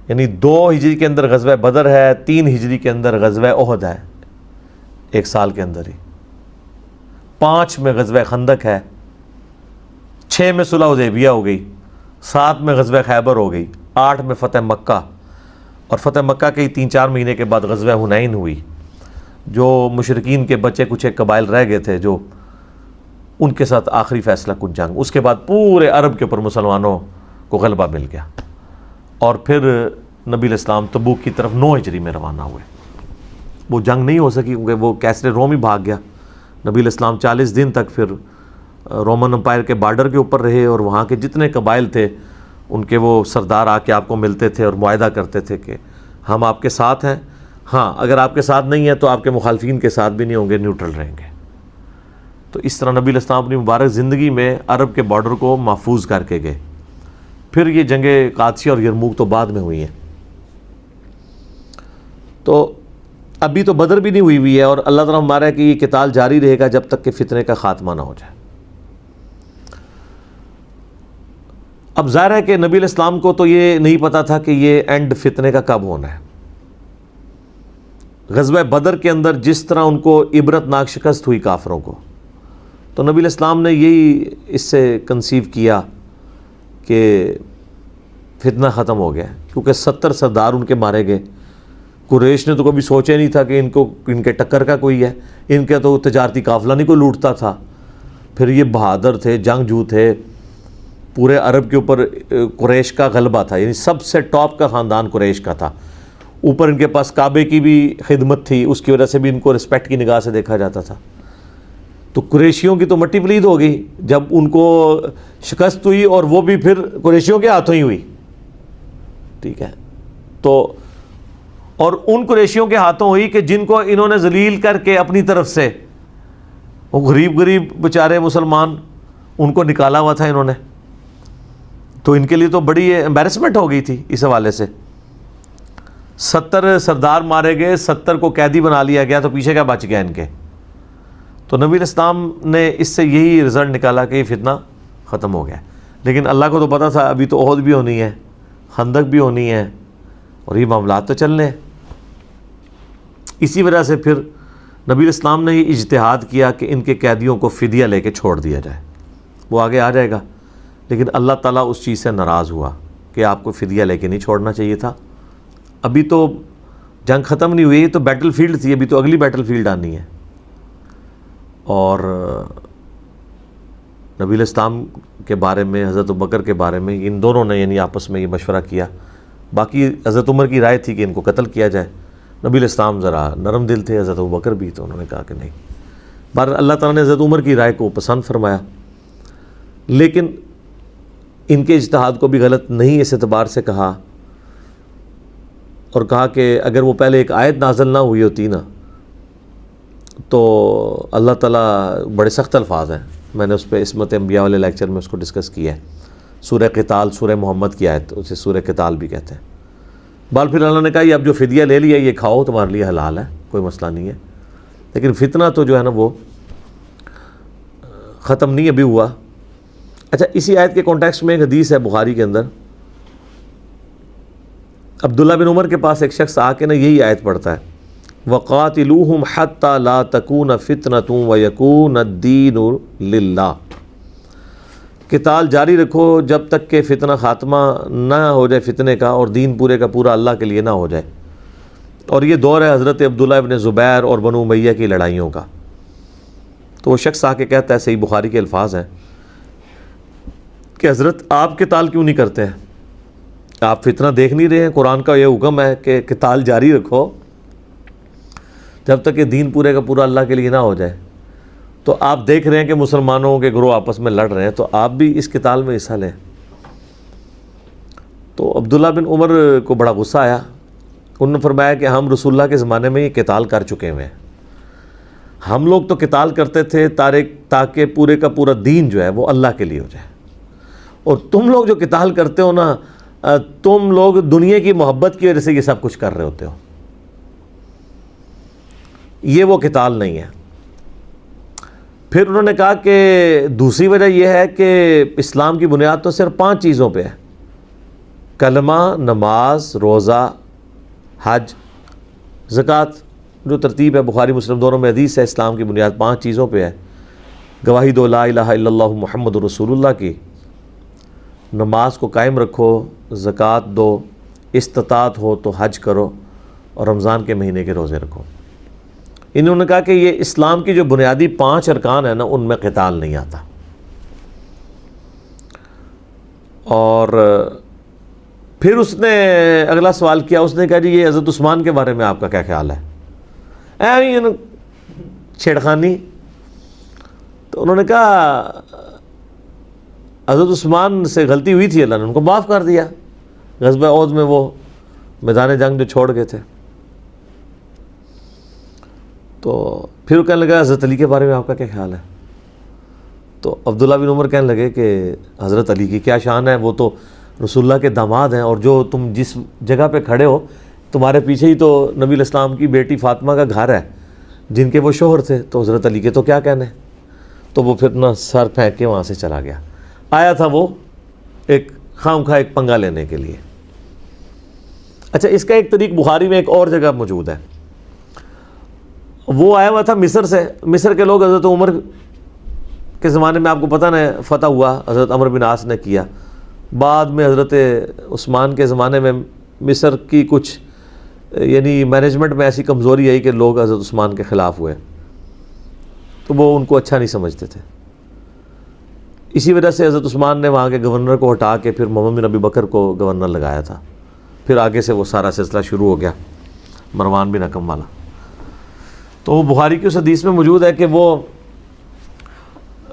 یعنی 2 ہجری کے اندر غزوہ بدر ہے، 3 ہجری کے اندر غزوہ احد ہے، ایک سال کے اندر ہی. 5 میں غزوہ خندق ہے، 6 میں صلح حدیبیہ ہو گئی، 7 میں غزوہ خیبر ہو گئی، 8 میں فتح مکہ، اور فتح مکہ کے 3-4 مہینے کے بعد غزوہ حنین ہوئی. جو مشرکین کے بچے کچھ ایک قبائل رہ گئے تھے، جو ان کے ساتھ آخری فیصلہ کن جنگ. اس کے بعد پورے عرب کے اوپر مسلمانوں کو غلبہ مل گیا، اور پھر نبی علیہ السلام تبوک کی طرف 9 ہجری میں روانہ ہوئے. وہ جنگ نہیں ہو سکی کیونکہ وہ کیسر روم ہی بھاگ گیا. نبی علیہ السلام 40 دن تک پھر رومن امپائر کے بارڈر کے اوپر رہے، اور وہاں کے جتنے قبائل تھے ان کے وہ سردار آ کے آپ کو ملتے تھے اور معاہدہ کرتے تھے کہ ہم آپ کے ساتھ ہیں، ہاں اگر آپ کے ساتھ نہیں ہیں تو آپ کے مخالفین کے ساتھ بھی نہیں ہوں گے، نیوٹرل رہیں گے. تو اس طرح نبی علیہ السلام اپنی مبارک زندگی میں عرب کے بارڈر کو محفوظ کر کے گئے. پھر یہ جنگیں قادسیہ اور یرموک تو بعد میں ہوئی ہیں. تو ابھی تو بدر بھی نہیں ہوئی ہے، اور اللہ تعالیٰ ہمارا ہے کہ یہ قتال جاری رہے گا جب تک کہ فتنے کا خاتمہ نہ ہو جائے. اب ظاہر ہے کہ نبی علیہ السلام کو تو یہ نہیں پتا تھا کہ یہ اینڈ فتنے کا کب ہونا ہے. غزوہ بدر کے اندر جس طرح ان کو عبرت ناک شکست ہوئی کافروں کو، تو نبی علیہ السلام نے یہی اس سے کنسیو کیا کہ فتنہ ختم ہو گیا، کیونکہ 70 سردار ان کے مارے گئے. قریش نے تو کبھی سوچا نہیں تھا کہ ان کے ٹکر کا کوئی ہے، ان کے تو تجارتی قافلہ نہیں کوئی لوٹتا تھا. پھر یہ بہادر تھے، جنگجو تھے، پورے عرب کے اوپر قریش کا غلبہ تھا، یعنی سب سے ٹاپ کا خاندان قریش کا تھا. اوپر ان کے پاس کعبے کی بھی خدمت تھی، اس کی وجہ سے بھی ان کو رسپیکٹ کی نگاہ سے دیکھا جاتا تھا. تو قریشیوں کی تو مٹی پلید ہو گئی جب ان کو شکست ہوئی، اور وہ بھی پھر قریشیوں کے ہاتھوں ہی ہوئی، ٹھیک ہے. تو اور ان قریشیوں کے ہاتھوں ہوئی کہ جن کو انہوں نے ذلیل کر کے اپنی طرف سے، وہ غریب بیچارے مسلمان، ان کو نکالا ہوا تھا انہوں نے، تو ان کے لیے تو بڑی امبیرسمنٹ ہو گئی تھی اس حوالے سے. 70 سردار مارے گئے، 70 کو قیدی بنا لیا گیا، تو پیچھے کیا بچ گیا ان کے؟ تو نبی اسلام نے اس سے یہی رزلٹ نکالا کہ یہ فتنہ ختم ہو گیا. لیکن اللہ کو تو پتہ تھا ابھی تو احد بھی ہونی ہے، خندق بھی ہونی ہے، اور یہ معاملات تو چلنے ہیں. اسی وجہ سے پھر نبی اسلام نے یہ اجتہاد کیا کہ ان کے قیدیوں کو فدیہ لے کے چھوڑ دیا جائے. وہ آگے آ جائے گا، لیکن اللہ تعالیٰ اس چیز سے ناراض ہوا کہ آپ کو فدیہ لے کے نہیں چھوڑنا چاہیے تھا. ابھی تو جنگ ختم نہیں ہوئی، تو بیٹل فیلڈ تھی، ابھی تو اگلی بیٹل فیلڈ آنی ہے. اور نبی الاسلام کے بارے میں، حضرت بکر کے بارے میں، ان دونوں نے یعنی آپس میں یہ مشورہ کیا. باقی حضرت عمر کی رائے تھی کہ ان کو قتل کیا جائے. نبی الاسلام ذرا نرم دل تھے، حضرت بکر بھی، تو انہوں نے کہا کہ نہیں. بہر اللہ تعالیٰ نے حضرت عمر کی رائے کو پسند فرمایا، لیکن ان کے اجتہاد کو بھی غلط نہیں اس اعتبار سے کہا، اور کہا کہ اگر وہ پہلے ایک آیت نازل نہ ہوئی ہوتی نا تو اللہ تعالیٰ، بڑے سخت الفاظ ہیں، میں نے اس پہ عصمت انبیاء والے لیکچر میں اس کو ڈسکس کیا ہے. سورہ قتال، سورہ محمد کی آیت، اسے سورہ قتال بھی کہتے ہیں. بال پھر اللہ نے کہا یہ اب جو فدیہ لے لیا یہ کھاؤ، تمہارے لیے حلال ہے، کوئی مسئلہ نہیں ہے. لیکن فتنہ تو جو ہے نا وہ ختم نہیں ابھی ہوا. اچھا، اسی آیت کے کانٹیکسٹ میں ایک حدیث ہے بخاری کے اندر. عبداللہ بن عمر کے پاس ایک شخص آ کے نا یہی آیت پڑھتا ہے، وَقَاتِلُوهُمْ حَتَّى لَا تَكُونَ فِتْنَةٌ وَيَكُونَ الدِّينُ لِلَّهِ. قتال جاری رکھو جب تک کہ فتنہ خاتمہ نہ ہو جائے فتنے کا، اور دین پورے کا پورا اللہ کے لیے نہ ہو جائے. اور یہ دور ہے حضرت عبداللہ ابن زبیر اور بنو امیہ کی لڑائیوں کا. تو وہ شخص آ کے کہتا ہے، صحیح بخاری کے الفاظ ہیں کہ حضرت آپ قتال کیوں نہیں کرتے ہیں؟ آپ فتنہ دیکھ نہیں رہے ہیں؟ قرآن کا یہ حکم ہے کہ قتال جاری رکھو جب تک کہ دین پورے کا پورا اللہ کے لیے نہ ہو جائے. تو آپ دیکھ رہے ہیں کہ مسلمانوں کے گروہ آپس میں لڑ رہے ہیں، تو آپ بھی اس قتال میں حصہ لیں. تو عبداللہ بن عمر کو بڑا غصہ آیا. انہوں نے فرمایا کہ ہم رسول اللہ کے زمانے میں یہ قتال کر چکے ہوئے ہیں. ہم لوگ تو قتال کرتے تھے تاکہ پورے کا پورا دین جو ہے وہ اللہ کے لیے ہو جائے، اور تم لوگ جو قتال کرتے ہو نا، تم لوگ دنیا کی محبت کی وجہ سے یہ سب کچھ کر رہے ہوتے ہو. یہ وہ قتال نہیں ہے. پھر انہوں نے کہا کہ دوسری وجہ یہ ہے کہ اسلام کی بنیاد تو صرف 5 چیزوں پہ ہے: کلمہ، نماز، روزہ، حج، زکوٰۃ. جو ترتیب ہے بخاری مسلم دونوں میں حدیث ہے، اسلام کی بنیاد 5 چیزوں پہ ہے. گواہی دو لا الہ الا اللہ محمد رسول اللہ کی، نماز کو قائم رکھو، زکوٰۃ دو، استطاعت ہو تو حج کرو، اور رمضان کے مہینے کے روزے رکھو. انہوں نے کہا کہ یہ اسلام کی جو بنیادی 5 ارکان ہیں نا، ان میں قتال نہیں آتا. اور پھر اس نے اگلا سوال کیا، اس نے کہا جی یہ حضرت عثمان کے بارے میں آپ کا کیا خیال ہے؟ چھیڑخانی. تو انہوں نے کہا حضرت عثمان سے غلطی ہوئی تھی، اللہ نے ان کو معاف کر دیا غزوہ احد میں، وہ میدان جنگ جو چھوڑ گئے تھے. تو پھر وہ کہنے لگا حضرت علی کے بارے میں آپ کا کیا خیال ہے؟ تو عبداللہ بن عمر کہنے لگے کہ حضرت علی کی کیا شان ہے، وہ تو رسول اللہ کے داماد ہیں، اور جو تم جس جگہ پہ کھڑے ہو تمہارے پیچھے ہی تو نبی الاسلام کی بیٹی فاطمہ کا گھر ہے جن کے وہ شوہر تھے، تو حضرت علی کے تو کیا کہنے. تو وہ پھر نہ سر پھینک کے وہاں سے چلا گیا. آیا تھا وہ ایک خام خواہ ایک پنگا لینے کے لیے. اچھا، اس کا ایک طریق بخاری میں ایک اور جگہ موجود ہے. وہ آیا ہوا تھا مصر سے. مصر کے لوگ حضرت عمر کے زمانے میں، آپ کو پتہ نا فتح ہوا، حضرت عمرو بن عاص نے کیا. بعد میں حضرت عثمان کے زمانے میں مصر کی کچھ یعنی مینجمنٹ میں ایسی کمزوری آئی کہ لوگ حضرت عثمان کے خلاف ہوئے، تو وہ ان کو اچھا نہیں سمجھتے تھے. اسی وجہ سے حضرت عثمان نے وہاں کے گورنر کو ہٹا کے پھر محمد بن ابی بکر کو گورنر لگایا تھا. پھر آگے سے وہ سارا سلسلہ شروع ہو گیا مروان بن حکم والا. تو وہ بخاری کی اس حدیث میں موجود ہے کہ وہ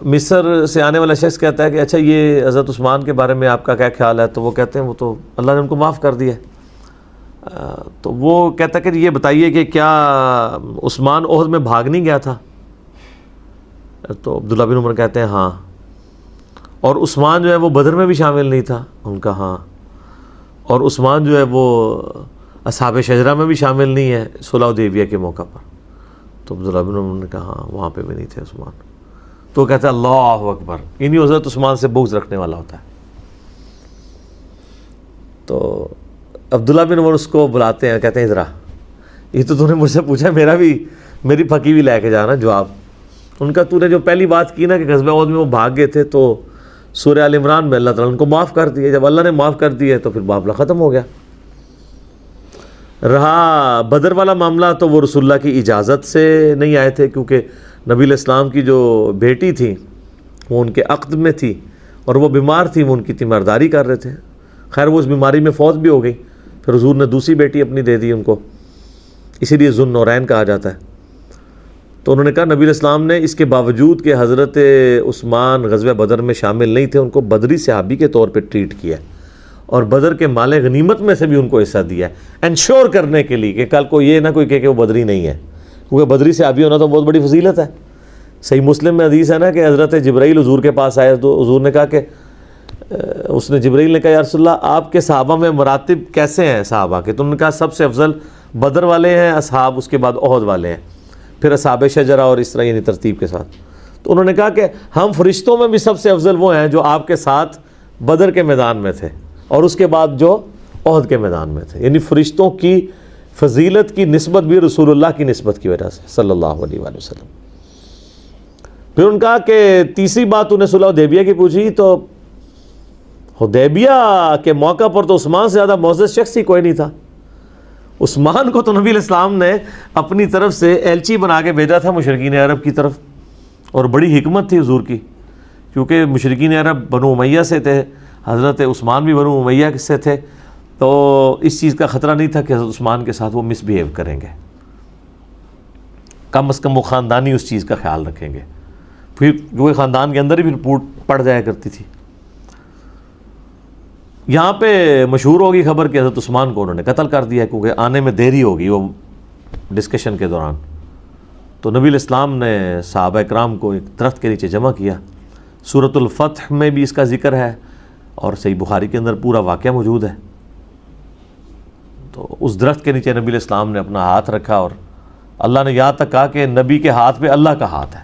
مصر سے آنے والا شخص کہتا ہے کہ اچھا یہ حضرت عثمان کے بارے میں آپ کا کیا خیال ہے؟ تو وہ کہتے ہیں وہ تو اللہ نے ان کو معاف کر دیا ہے۔ تو وہ کہتا ہے کہ یہ بتائیے کہ کیا عثمان احد میں بھاگ نہیں گیا تھا؟ تو عبداللہ بن عمر کہتے ہیں ہاں۔ اور عثمان جو ہے وہ بدر میں بھی شامل نہیں تھا؟ ان کا ہاں۔ اور عثمان جو ہے وہ اصحاب شجرہ میں بھی شامل نہیں ہے صلح حدیبیہ کے موقع پر؟ تو عبداللہ بن عمر نے کہا ہاں وہاں پہ بھی نہیں تھے عثمان۔ تو وہ کہتا ہے اللہ اکبر، انہی حضرت عثمان سے بغض رکھنے والا ہوتا ہے۔ تو عبداللہ بن عمر اس کو بلاتے ہیں، کہتے ہیں ادھر آ، یہ تو نے مجھ سے پوچھا، میری پھکی بھی لے کے جانا جواب۔ ان کا تو نے جو پہلی بات کی نا کہ غزوہ احد میں وہ بھاگ گئے تھے، تو سورہ آل عمران میں اللہ تعالیٰ ان کو معاف کر دیا۔ جب اللہ نے معاف کر دیا تو پھر معاملہ ختم ہو گیا۔ رہا بدر والا معاملہ، تو وہ رسول اللہ کی اجازت سے نہیں آئے تھے، کیونکہ نبی علیہ السلام کی جو بیٹی تھی وہ ان کے عقد میں تھی اور وہ بیمار تھی، وہ ان کی تیمارداری کر رہے تھے۔ خیر وہ اس بیماری میں فوت بھی ہو گئی، پھر حضور نے دوسری بیٹی اپنی دے دی ان کو، اسی لیے ذو النورین کہا جاتا ہے۔ تو انہوں نے کہا نبی علیہ السلام نے اس کے باوجود کہ حضرت عثمان غزوہ بدر میں شامل نہیں تھے، ان کو بدری صحابی کے طور پہ ٹریٹ کیا، اور بدر کے مال غنیمت میں سے بھی ان کو حصہ دیا ہے، انشور کرنے کے لیے کہ کل کو یہ نہ کوئی کہے کہ وہ بدری نہیں ہے، کیونکہ بدری صحابی ہونا تو بہت بڑی فضیلت ہے۔ صحیح مسلم میں حدیث ہے نا کہ حضرت جبرائیل حضور کے پاس آئے تو حضور نے کہا کہ جبرائیل نے کہا یا رسول اللہ آپ کے صحابہ میں مراتب کیسے ہیں صحابہ کے؟ تو انہوں نے کہا سب سے افضل بدر والے ہیں اصحاب، اس کے بعد احد والے ہیں، پھر اصحاب شجرہ، اور اس طرح یعنی ترتیب کے ساتھ۔ تو انہوں نے کہا کہ ہم فرشتوں میں بھی سب سے افضل وہ ہیں جو آپ کے ساتھ بدر کے میدان میں تھے اور اس کے بعد جو احد کے میدان میں تھے، یعنی فرشتوں کی فضیلت کی نسبت بھی رسول اللہ کی نسبت کی وجہ سے صلی اللہ علیہ وآلہ وسلم۔ پھر ان کہا کہ تیسری بات انہیں صلح حدیبیہ کی پوچھی، تو حدیبیہ کے موقع پر تو عثمان سے زیادہ معزز شخص ہی کوئی نہیں تھا۔ عثمان کو تو نبی علیہ السلام نے اپنی طرف سے ایلچی بنا کے بھیجا تھا مشرکین عرب کی طرف، اور بڑی حکمت تھی حضور کی، کیونکہ مشرکین عرب بنو امیہ سے تھے، حضرت عثمان بھی بنو امیہ سے تھے، تو اس چیز کا خطرہ نہیں تھا کہ حضرت عثمان کے ساتھ وہ مس بیہیو کریں گے، کم از کم وہ خاندانی اس چیز کا خیال رکھیں گے، پھر جو خاندان کے اندر ہی پھر پڑ جایا کرتی تھی۔ یہاں پہ مشہور ہوگی خبر کہ حضرت عثمان کو انہوں نے قتل کر دیا، کیونکہ آنے میں دیری ہوگی وہ ڈسکشن کے دوران۔ تو نبی علیہ السلام نے صحابہ اکرام کو ایک درخت کے نیچے جمع کیا، سورۃ الفتح میں بھی اس کا ذکر ہے اور صحیح بخاری کے اندر پورا واقعہ موجود ہے۔ تو اس درخت کے نیچے نبی علیہ السلام نے اپنا ہاتھ رکھا، اور اللہ نے یہاں تک کہا کہ نبی کے ہاتھ پہ اللہ کا ہاتھ ہے۔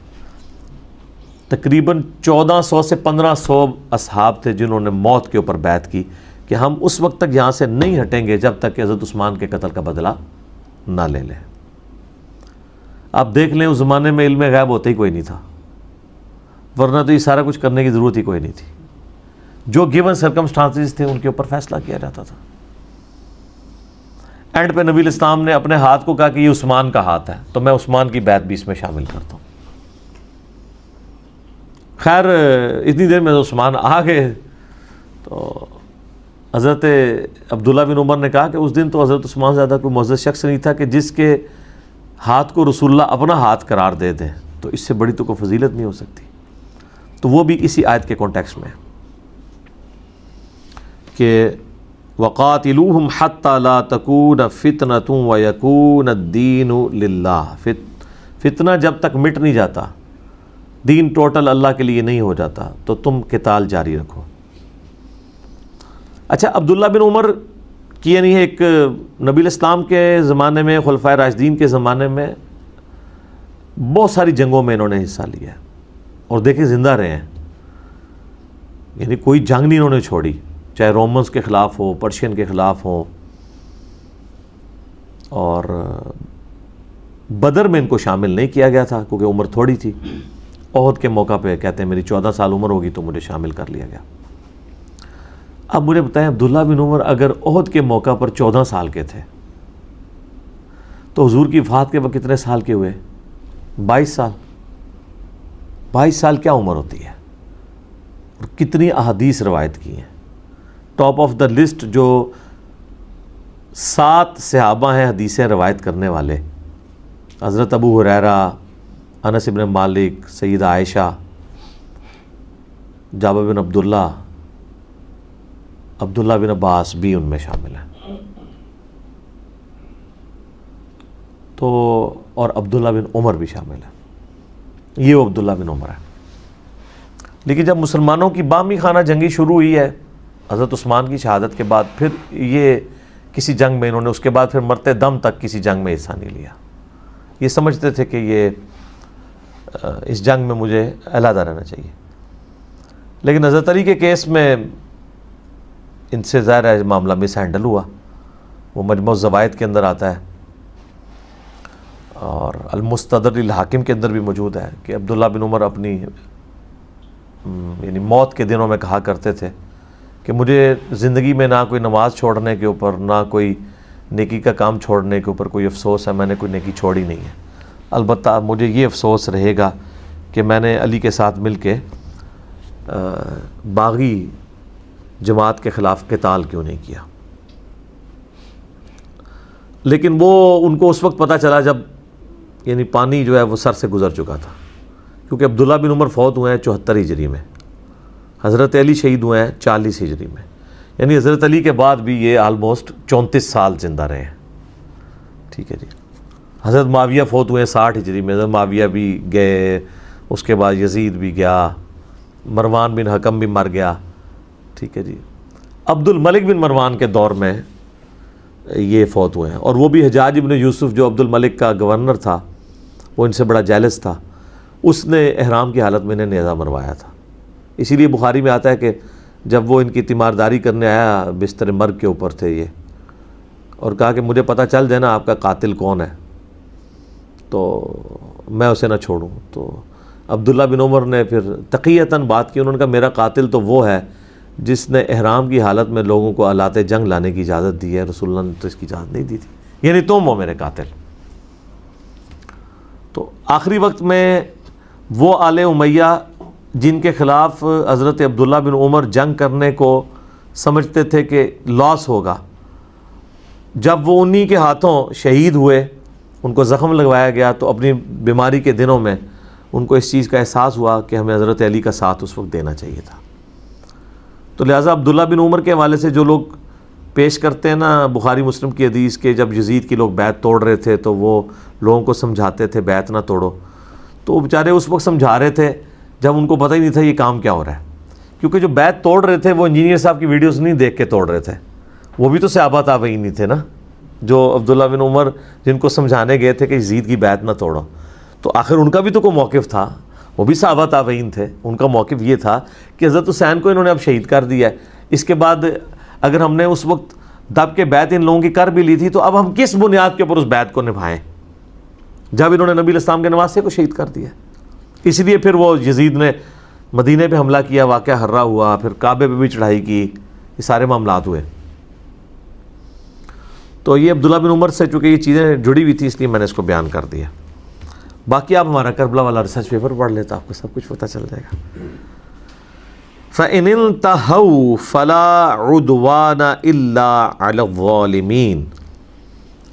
تقریباً 1400 سے 1500 اصحاب تھے جنہوں نے موت کے اوپر بیعت کی کہ ہم اس وقت تک یہاں سے نہیں ہٹیں گے جب تک کہ حضرت عثمان کے قتل کا بدلہ نہ لے لیں۔ آپ دیکھ لیں اس زمانے میں علم غیب ہوتا ہی کوئی نہیں تھا، ورنہ تو یہ سارا کچھ کرنے کی ضرورت ہی کوئی نہیں تھی۔ جو گیون سرکمسٹانسز تھے ان کے اوپر فیصلہ کیا جاتا تھا۔ اینڈ پہ نبی علیہ السلام نے اپنے ہاتھ کو کہا کہ یہ عثمان کا ہاتھ ہے، تو میں عثمان کی بیعت بھی اس میں شامل کرتا ہوں۔ خیر اتنی دیر میں عثمان آ گئے، تو حضرت عبداللہ بن عمر نے کہا کہ اس دن تو حضرت عثمان زیادہ کوئی معزز شخص نہیں تھا کہ جس کے ہاتھ کو رسول اللہ اپنا ہاتھ قرار دے دیں، تو اس سے بڑی تو کوئی فضیلت نہیں ہو سکتی۔ تو وہ بھی اسی آیت کے کانٹیکسٹ میں کہ وَقَاتِلُوهُمْ حَتَّى لَا تَكُونَ فِتْنَةٌ وَيَكُونَ الدِّينُ لِلَّهِ، فتنہ جب تک مٹ نہیں جاتا، دین ٹوٹل اللہ کے لیے نہیں ہو جاتا، تو تم قتال جاری رکھو۔ اچھا عبداللہ بن عمر کی یعنی ایک نبی علیہ السلام کے زمانے میں، خلفائے راشدین کے زمانے میں بہت ساری جنگوں میں انہوں نے حصہ لیا اور دیکھیں زندہ رہے ہیں، یعنی کوئی جنگ نہیں انہوں نے چھوڑی، چاہے رومنز کے خلاف ہو، پرشین کے خلاف ہو، اور بدر میں ان کو شامل نہیں کیا گیا تھا کیونکہ عمر تھوڑی تھی۔ احد کے موقع پہ کہتے ہیں میری 14 سال عمر ہوگی تو مجھے شامل کر لیا گیا۔ اب مجھے بتائیں عبداللہ بن عمر اگر احد کے موقع پر 14 سال کے تھے تو حضور کی وفات کے وقت کتنے سال کے ہوئے؟ 22 سال۔ 22 سال کیا عمر ہوتی ہے، اور کتنی احادیث روایت کی ہیں۔ ٹاپ آف دا لسٹ جو 7 صحابہ ہیں حدیثیں روایت کرنے والے، حضرت ابو ہریرہ، انس بن مالک، سیدہ عائشہ، جابر بن عبداللہ بن عباس بھی ان میں شامل ہیں. تو اور عبداللہ بن عمر بھی شامل ہے. یہ وہ عبداللہ بن عمر ہے. لیکن جب مسلمانوں کی باہمی خانہ جنگی شروع ہوئی ہے حضرت عثمان کی شہادت کے بعد، پھر یہ کسی جنگ میں انہوں نے اس کے بعد پھر مرتے دم تک کسی جنگ میں حصہ نہیں لیا. یہ سمجھتے تھے کہ یہ اس جنگ میں مجھے علیحدہ رہنا چاہیے. لیکن حضرت علی کے کیس میں ان سے ظاہر ہے معاملہ مس ہینڈل ہوا. وہ مجموع الزوائد کے اندر آتا ہے اور المستدرک للحاکم کے اندر بھی موجود ہے کہ عبداللہ بن عمر اپنی یعنی موت کے دنوں میں کہا کرتے تھے کہ مجھے زندگی میں نہ کوئی نماز چھوڑنے کے اوپر، نہ کوئی نیکی کا کام چھوڑنے کے اوپر کوئی افسوس ہے. میں نے کوئی نیکی چھوڑی نہیں ہے. البتہ مجھے یہ افسوس رہے گا کہ میں نے علی کے ساتھ مل کے باغی جماعت کے خلاف قتال کیوں نہیں کیا. لیکن وہ ان کو اس وقت پتہ چلا جب یعنی پانی جو ہے وہ سر سے گزر چکا تھا، کیونکہ عبداللہ بن عمر فوت ہوئے ہیں 74 ہجری میں، حضرت علی شہید ہوئے ہیں 40 ہجری میں. یعنی حضرت علی کے بعد بھی یہ آلموسٹ 34 سال زندہ رہے ہیں. ٹھیک ہے جی. حضرت معاویہ فوت ہوئے ہیں 60 ہجری میں. حضرت معاویہ بھی گئے، اس کے بعد یزید بھی گیا، مروان بن حکم بھی مر گیا. ٹھیک ہے جی. عبد الملک بن مروان کے دور میں یہ فوت ہوئے ہیں، اور وہ بھی حجاج ابن یوسف جو عبد الملک کا گورنر تھا، وہ ان سے بڑا جیلس تھا، اس نے احرام کی حالت میں انہیں نیزہ مروایا تھا. اسی لیے بخاری میں آتا ہے کہ جب وہ ان کی تیمارداری کرنے آیا، بستر مرگ کے اوپر تھے یہ، اور کہا کہ مجھے پتہ چل جائے نا آپ کا قاتل کون ہے تو میں اسے نہ چھوڑوں. تو عبداللہ بن عمر نے پھر تقیتاً بات کی. انہوں نے کہا میرا قاتل تو وہ ہے جس نے احرام کی حالت میں لوگوں کو آلات جنگ لانے کی اجازت دی ہے، رسول اللہ نے تو اس کی اجازت نہیں دی تھی، یعنی تم ہو میرے قاتل. تو آخری وقت میں وہ آل امیہ جن کے خلاف حضرت عبداللہ بن عمر جنگ کرنے کو سمجھتے تھے کہ لاس ہوگا، جب وہ انہی کے ہاتھوں شہید ہوئے، ان کو زخم لگوایا گیا، تو اپنی بیماری کے دنوں میں ان کو اس چیز کا احساس ہوا کہ ہمیں حضرت علی کا ساتھ اس وقت دینا چاہیے تھا. تو لہٰذا عبداللہ بن عمر کے حوالے سے جو لوگ پیش کرتے ہیں نا بخاری مسلم کی حدیث کے، جب یزید کی لوگ بیعت توڑ رہے تھے تو وہ لوگوں کو سمجھاتے تھے بیعت نہ توڑو، تو وہ بیچارے اس وقت سمجھا رہے تھے جب ان کو پتہ ہی نہیں تھا یہ کام کیا ہو رہا ہے. کیونکہ جو بیعت توڑ رہے تھے وہ انجینئر صاحب کی ویڈیوز نہیں دیکھ کے توڑ رہے تھے، وہ بھی تو صحابہ تابعین نہیں تھے نا، جو عبداللہ بن عمر جن کو سمجھانے گئے تھے کہ یزید کی بیعت نہ توڑو. تو آخر ان کا بھی تو کوئی موقف تھا، وہ بھی صحابہ تابعین تھے. ان کا موقف یہ تھا کہ حضرت حسین کو انہوں نے اب شہید کر دیا ہے، اس کے بعد اگر ہم نے اس وقت دب کے بیعت ان لوگوں کی کر بھی لی تھی تو اب ہم کس بنیاد کے اوپر اس بیعت کو نبھائیں جب انہوں نے نبی علیہ السلام کے نواسے کو شہید کر دیا. اس لیے پھر وہ یزید نے مدینے پہ حملہ کیا، واقعہ ہررا ہوا، پھر کعبے پہ بھی چڑھائی کی، یہ سارے معاملات ہوئے. تو یہ عبداللہ بن عمر سے چونکہ یہ چیزیں جڑی ہوئی تھی اس لیے میں نے اس کو بیان کر دیا. باقی آپ ہمارا کربلا والا ریسرچ پیپر پڑھ لیتا، آپ کو سب کچھ پتہ چل جائے گا. فَإِنِ انْتَهَوْا فَلَا عُدْوَانَ إِلَّا عَلَى الظَّالِمِينَ،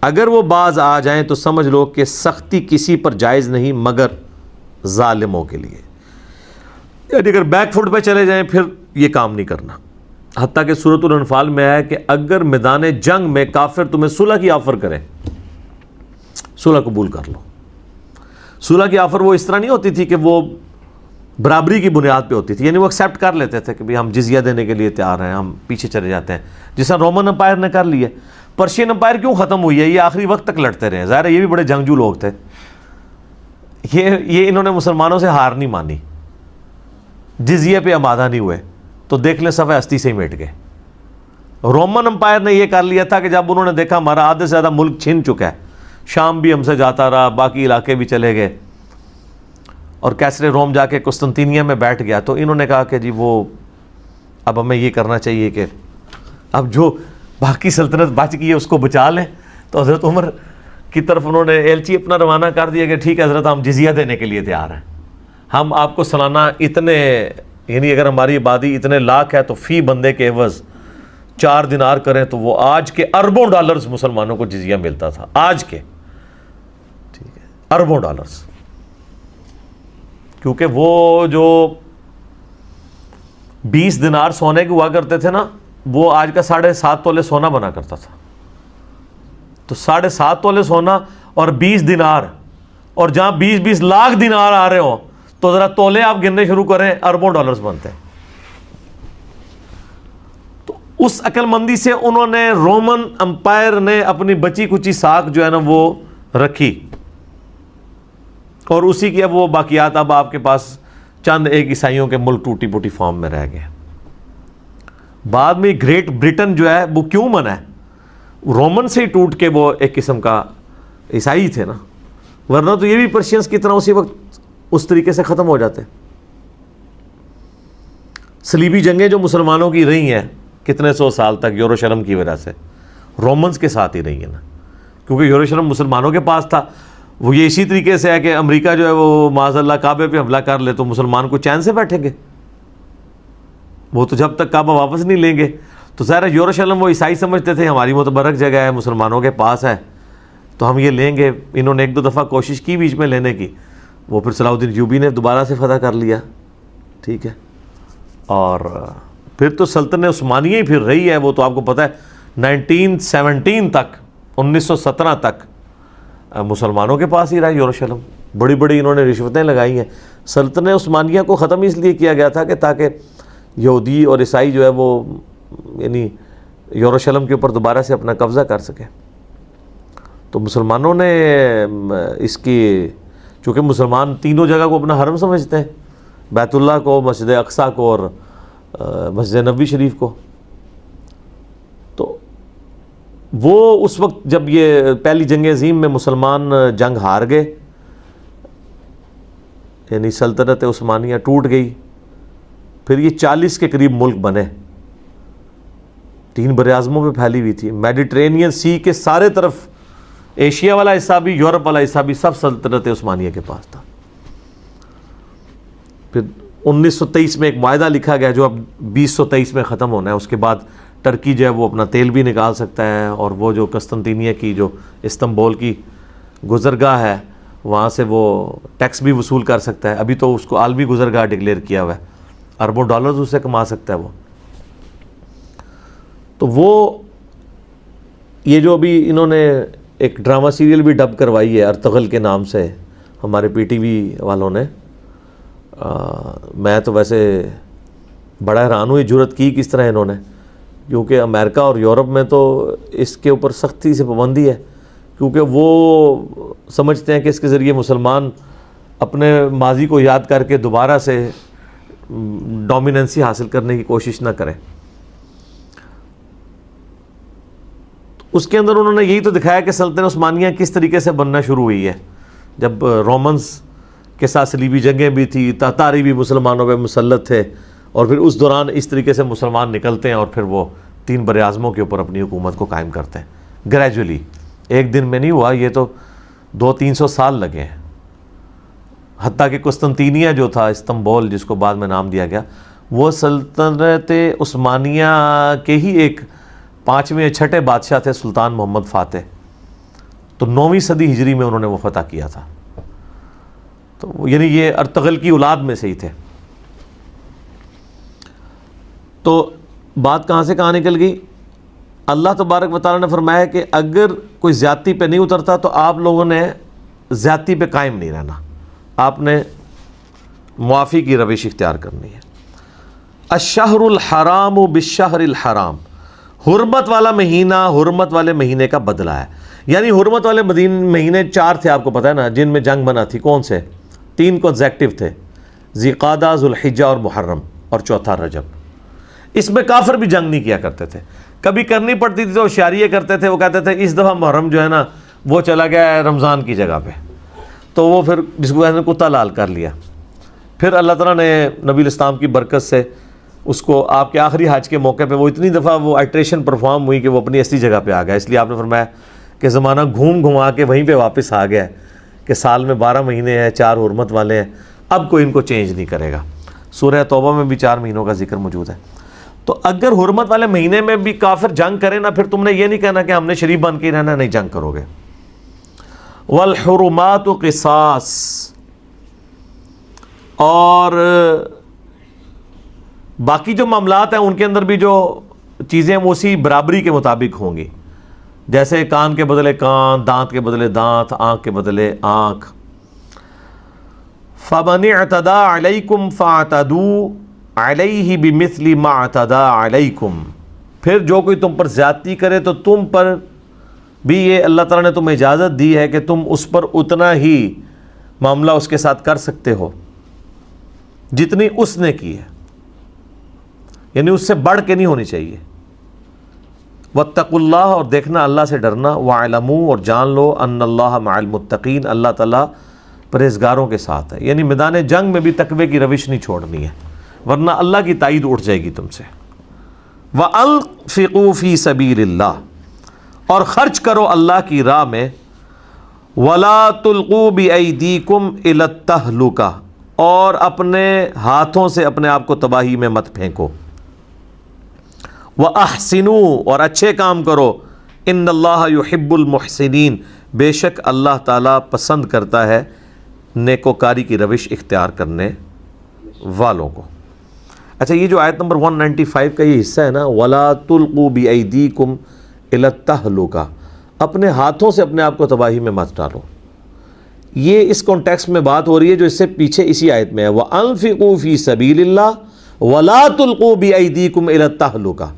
اگر وہ باز آ جائیں تو سمجھ لو کہ سختی کسی پر جائز نہیں مگر ظالموں کے لیے. یعنی اگر بیک فٹ پہ چلے جائیں پھر یہ کام نہیں کرنا. حتیٰ کہ سورۃ الانفال میں آیا کہ اگر میدان جنگ میں کافر تمہیں صلح کی آفر کرے، صلح قبول کر لو. صلح کی آفر وہ اس طرح نہیں ہوتی تھی کہ وہ برابری کی بنیاد پہ ہوتی تھی، یعنی وہ ایکسیپٹ کر لیتے تھے کہ بھی ہم جزیہ دینے کے لیے تیار ہیں، ہم پیچھے چلے جاتے ہیں، جس طرح رومن امپائر نے کر لی ہے. پرشین امپائر کیوں ختم ہوئی ہے؟ یہ آخری وقت تک لڑتے رہے. ظاہر ہے یہ بھی بڑے جنگجو لوگ تھے، یہ انہوں نے مسلمانوں سے ہار نہیں مانی، جزیے پہ آمادہ نہیں ہوئے، تو دیکھ لیں صفحہ ہستی سے ہی مٹ گئے. رومن امپائر نے یہ کر لیا تھا کہ جب انہوں نے دیکھا ہمارا آدھے سے زیادہ ملک چھن چکا ہے، شام بھی ہم سے جاتا رہا، باقی علاقے بھی چلے گئے، اور کیسرے روم جا کے قسطنطینیہ میں بیٹھ گیا، تو انہوں نے کہا کہ جی وہ اب ہمیں یہ کرنا چاہیے کہ اب جو باقی سلطنت بچ گئی ہے اس کو بچا لیں. تو حضرت عمر کی طرف انہوں نے ایلچی اپنا روانہ کر دیا کہ ٹھیک ہے حضرت، ہم جزیہ دینے کے لیے تیار ہیں، ہم آپ کو سالانہ اتنے، یعنی اگر ہماری آبادی اتنے لاکھ ہے تو فی بندے کے عوض 4 دینار کریں تو وہ آج کے اربوں ڈالرز مسلمانوں کو جزیہ ملتا تھا، آج کے، ٹھیک ہے، اربوں ڈالرز. کیونکہ وہ جو 20 دینار سونے کے ہوا کرتے تھے نا، وہ آج کا 7.5 تولے سونا بنا کرتا تھا. تو 7.5 تولے سونا اور 20 دینار، اور جہاں 20 لاکھ دینار آ رہے ہوں تو ذرا تولے آپ گننے شروع کریں، اربوں ڈالرز بنتے ہیں. تو اس عقل مندی سے انہوں نے رومن امپائر نے اپنی بچی کچی ساکھ جو ہے نا وہ رکھی، اور اسی کی اب وہ باقیات اب آپ کے پاس چند ایک عیسائیوں کے ملک ٹوٹی پوٹی فارم میں رہ گئے. بعد میں گریٹ برٹن جو ہے وہ کیوں بنا ہے؟ رومن سے ہی ٹوٹ کے وہ ایک قسم کا عیسائی تھے نا، ورنہ تو یہ بھی پرشینس کی طرح اسی وقت اس طریقے سے ختم ہو جاتے. صلیبی جنگیں جو مسلمانوں کی رہی ہیں کتنے سو سال تک یروشلم کی وجہ سے، رومنز کے ساتھ ہی رہی ہیں نا، کیونکہ یروشلم مسلمانوں کے پاس تھا. وہ یہ اسی طریقے سے ہے کہ امریکہ جو ہے وہ معاذ اللہ کعبے پہ حملہ کر لے تو مسلمان کو چین سے بیٹھیں گے، وہ تو جب تک کعبہ واپس نہیں لیں گے. تو ظاہر ہے یروشلم وہ عیسائی سمجھتے تھے ہماری متبرک جگہ ہے، مسلمانوں کے پاس ہے تو ہم یہ لیں گے. انہوں نے 1-2 دفعہ کوشش کی بیچ میں لینے کی، وہ پھر صلاح الدین ایوبی نے دوبارہ سے فتح کر لیا. ٹھیک ہے، اور پھر تو سلطنت عثمانیہ ہی پھر رہی ہے. وہ تو آپ کو پتہ ہے 1917 تک، 1917 تک مسلمانوں کے پاس ہی رہا یروشلم. بڑی بڑی انہوں نے رشوتیں لگائی ہیں. سلطنت عثمانیہ کو ختم اس لیے کیا گیا تھا کہ تاکہ یہودی اور عیسائی جو ہے وہ یعنی یروشلم کے اوپر دوبارہ سے اپنا قبضہ کر سکے. تو مسلمانوں نے اس کی، چونکہ مسلمان تینوں جگہ کو اپنا حرم سمجھتے ہیں، بیت اللہ کو، مسجد اقصیٰ کو اور مسجد نبوی شریف کو. تو وہ اس وقت جب یہ پہلی جنگ عظیم میں مسلمان جنگ ہار گئے، یعنی سلطنت عثمانیہ ٹوٹ گئی، پھر یہ 40 کے قریب ملک بنے، 3 براعظموں پہ پھیلی ہوئی تھی. میڈیٹرینین سی کے سارے طرف، ایشیا والا حصہ بھی، یورپ والا حصہ بھی، سب سلطنت عثمانیہ کے پاس تھا. پھر 1923 میں ایک معاہدہ لکھا گیا جو اب 2023 میں ختم ہونا ہے. اس کے بعد ٹرکی جو ہے وہ اپنا تیل بھی نکال سکتا ہے، اور وہ جو قسطنطینیہ کی جو استنبول کی گزرگاہ ہے وہاں سے وہ ٹیکس بھی وصول کر سکتا ہے. ابھی تو اس کو عالمی گزرگاہ ڈکلیئر کیا ہوا ہے، اربوں ڈالرز اس سے کما سکتا ہے وہ. تو وہ یہ جو ابھی انہوں نے ایک ڈرامہ سیریل بھی ڈب کروائی ہے ارطغرل کے نام سے ہمارے پی ٹی وی والوں نے، میں تو ویسے بڑا حیران ہوں یہ جرت کی کس طرح انہوں نے، کیونکہ امریکہ اور یورپ میں تو اس کے اوپر سختی سے پابندی ہے، کیونکہ وہ سمجھتے ہیں کہ اس کے ذریعے مسلمان اپنے ماضی کو یاد کر کے دوبارہ سے ڈومیننسی حاصل کرنے کی کوشش نہ کریں. اس کے اندر انہوں نے یہی تو دکھایا کہ سلطنت عثمانیہ کس طریقے سے بننا شروع ہوئی ہے. جب رومنز کے ساتھ صلیبی جنگیں بھی تھی، تاتاری بھی مسلمانوں پہ مسلط تھے، اور پھر اس دوران اس طریقے سے مسلمان نکلتے ہیں اور پھر وہ 3 براعظموں کے اوپر اپنی حکومت کو قائم کرتے ہیں گریجولی. ایک دن میں نہیں ہوا، یہ تو 200-300 سال لگے ہیں. حتیٰ کہ قسطنطینیہ جو تھا، استنبول جس کو بعد میں نام دیا گیا، وہ سلطنت عثمانیہ کے ہی ایک 5ویں یا 6ٹھے بادشاہ تھے سلطان محمد فاتح. تو 9ویں صدی ہجری میں انہوں نے وہ فتح کیا تھا. تو یعنی یہ ارطغرل کی اولاد میں سے ہی تھے. تو بات کہاں سے کہاں نکل گئی؟ اللہ تبارک و تعالیٰ نے فرمایا کہ اگر کوئی زیادتی پہ نہیں اترتا تو آپ لوگوں نے زیادتی پہ قائم نہیں رہنا، آپ نے معافی کی روش اختیار کرنی ہے. الشہر الحرام بالشہر الحرام، حرمت والا مہینہ حرمت والے مہینے کا بدلہ ہے. یعنی حرمت والے مہینے 4 تھے، آپ کو پتہ ہے نا، جن میں جنگ بنا تھی. کون سے؟ 3 کنزیکٹیو تھے، ذی قعدہ، ذوالحجہ اور محرم، اور چوتھا رجب. اس میں کافر بھی جنگ نہیں کیا کرتے تھے. کبھی کرنی پڑتی تھی تو ہوشیاری یہ کرتے تھے، وہ کہتے تھے اس دفعہ محرم جو ہے نا وہ چلا گیا ہے رمضان کی جگہ پہ، تو وہ پھر جس کو کہتے ہیں کتا لال کر لیا. پھر اللہ تعالیٰ نے نبی الاسلام کی برکت سے اس کو آپ کے آخری حج کے موقع پہ وہ اتنی دفعہ وہ الٹریشن پرفارم ہوئی کہ وہ اپنی اصلی جگہ پہ آ گیا. اس لیے آپ نے فرمایا کہ زمانہ گھوم گھما کے وہیں پہ واپس آ گیا ہے کہ سال میں 12 مہینے ہیں، 4 حرمت والے ہیں، اب کوئی ان کو چینج نہیں کرے گا. سورہ توبہ میں بھی 4 مہینوں کا ذکر موجود ہے. تو اگر حرمت والے مہینے میں بھی کافر جنگ کرے نا، پھر تم نے یہ نہیں کہنا کہ ہم نے شریف بن کے رہنا، نہیں، جنگ کرو گے. والحرمات قصاص، اور باقی جو معاملات ہیں ان کے اندر بھی جو چیزیں اسی برابری کے مطابق ہوں گی، جیسے کان کے بدلے کان، دانت کے بدلے دانت، آنکھ کے بدلے آنکھ۔ فَمَنِ اعْتَدَىٰ عَلَيْكُمْ فَاعْتَدُوا عَلَيْهِ بِمِثْلِ مَا اعْتَدَىٰ عَلَيْكُمْ، پھر جو کوئی تم پر زیادتی کرے تو تم پر بھی یہ اللہ تعالیٰ نے تمہیں اجازت دی ہے کہ تم اس پر اتنا ہی معاملہ اس کے ساتھ کر سکتے ہو جتنی اس نے کی ہے، یعنی اس سے بڑھ کے نہیں ہونی چاہیے۔ وَاتَّقُوا اللَّهَ، اور دیکھنا اللہ سے ڈرنا، وَاعْلَمُوا، اور جان لو، أَنَّ اللَّهَ مَعَ الْمُتَّقِينَ، اللہ تعالیٰ پرہیزگاروں کے ساتھ ہے، یعنی میدان جنگ میں بھی تقوی کی روش نہیں چھوڑنی ہے، ورنہ اللہ کی تائید اٹھ جائے گی تم سے۔ وَأَنفِقُوا فِي سَبِيلِ اللَّهِ، اور خرچ کرو اللہ کی راہ میں، وَلَا تُلْقُوا بِأَيْدِيكُمْ إِلَى التَّهْلُكَةِ، اور اپنے ہاتھوں سے اپنے آپ کو تباہی میں مت پھینکو۔ وَأَحْسِنُوا، اور اچھے کام کرو، إِنَّ اللَّهَ يُحِبُّ الْمُحْسِنِينَ، بے شک اللہ تعالیٰ پسند کرتا ہے نیکوکاری کی روش اختیار کرنے والوں کو۔ اچھا، یہ جو آیت نمبر 195 کا یہ حصہ ہے نا، وَلَا تُلْقُوا بِأَيْدِيكُمْ إِلَى التَّهْلُكَةِ، اپنے ہاتھوں سے اپنے آپ کو تباہی میں مت ڈالو، یہ اس کانٹیکسٹ میں بات ہو رہی ہے جو اس سے پیچھے اسی آیت میں ہے، وَأَنفِقُوا فِي سَبِيلِ اللَّهِ وَلَا تُلْقُوا بِأَيْدِيكُمْ إِلَى التَّهْلُكَةِ،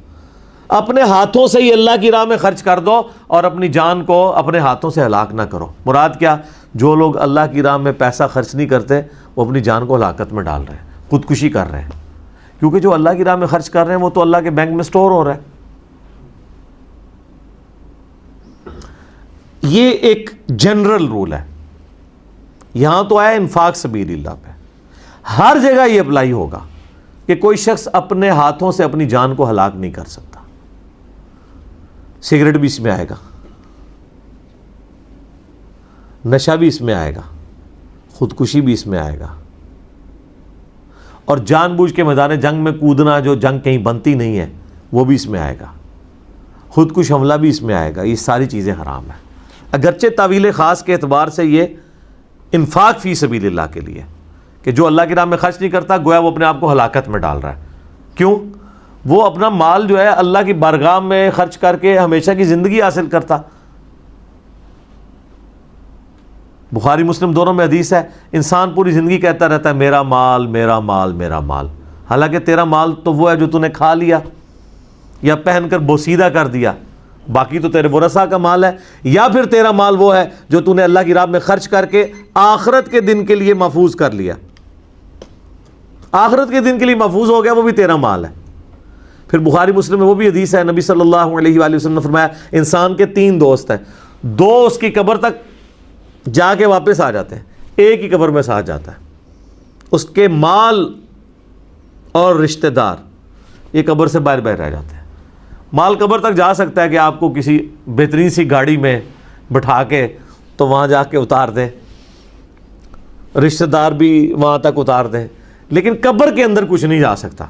اپنے ہاتھوں سے ہی اللہ کی راہ میں خرچ کر دو اور اپنی جان کو اپنے ہاتھوں سے ہلاک نہ کرو۔ مراد کیا؟ جو لوگ اللہ کی راہ میں پیسہ خرچ نہیں کرتے وہ اپنی جان کو ہلاکت میں ڈال رہے ہیں، خودکشی کر رہے ہیں، کیونکہ جو اللہ کی راہ میں خرچ کر رہے ہیں وہ تو اللہ کے بینک میں سٹور ہو رہا ہے۔ یہ ایک جنرل رول ہے، یہاں تو آیا انفاق سبیل اللہ پہ، ہر جگہ یہ اپلائی ہوگا کہ کوئی شخص اپنے ہاتھوں سے اپنی جان کو ہلاک نہیں کر سکتا۔ سگریٹ بھی اس میں آئے گا، نشہ بھی اس میں آئے گا، خودکشی بھی اس میں آئے گا، اور جان بوجھ کے میدان جنگ میں کودنا جو جنگ کہیں بنتی نہیں ہے وہ بھی اس میں آئے گا، خودکش حملہ بھی اس میں آئے گا، یہ ساری چیزیں حرام ہیں۔ اگرچہ تعویل خاص کے اعتبار سے یہ انفاق فی سبیل اللہ کے لیے کہ جو اللہ کی راہ میں خرچ نہیں کرتا گویا وہ اپنے آپ کو ہلاکت میں ڈال رہا ہے۔ کیوں؟ وہ اپنا مال جو ہے اللہ کی بارگاہ میں خرچ کر کے ہمیشہ کی زندگی حاصل کرتا۔ بخاری مسلم دونوں میں حدیث ہے، انسان پوری زندگی کہتا رہتا ہے میرا مال میرا مال میرا مال، حالانکہ تیرا مال تو وہ ہے جو تو نے کھا لیا یا پہن کر بوسیدہ کر دیا، باقی تو تیرے ورثاء کا مال ہے، یا پھر تیرا مال وہ ہے جو تو نے اللہ کی راہ میں خرچ کر کے آخرت کے دن کے لیے محفوظ کر لیا، آخرت کے دن کے لیے محفوظ ہو گیا، وہ بھی تیرا مال ہے۔ پھر بخاری مسلم میں وہ بھی حدیث ہے، نبی صلی اللہ علیہ وآلہ وسلم نے فرمایا انسان کے 3 دوست ہیں، 2 اس کی قبر تک جا کے واپس آ جاتے ہیں، ایک ہی قبر میں ساتھ جاتا ہے، اس کے مال اور رشتہ دار یہ قبر سے باہر باہر رہ جاتے ہیں۔ مال قبر تک جا سکتا ہے کہ آپ کو کسی بہترین سی گاڑی میں بٹھا کے تو وہاں جا کے اتار دیں، رشتہ دار بھی وہاں تک اتار دیں، لیکن قبر کے اندر کچھ نہیں جا سکتا،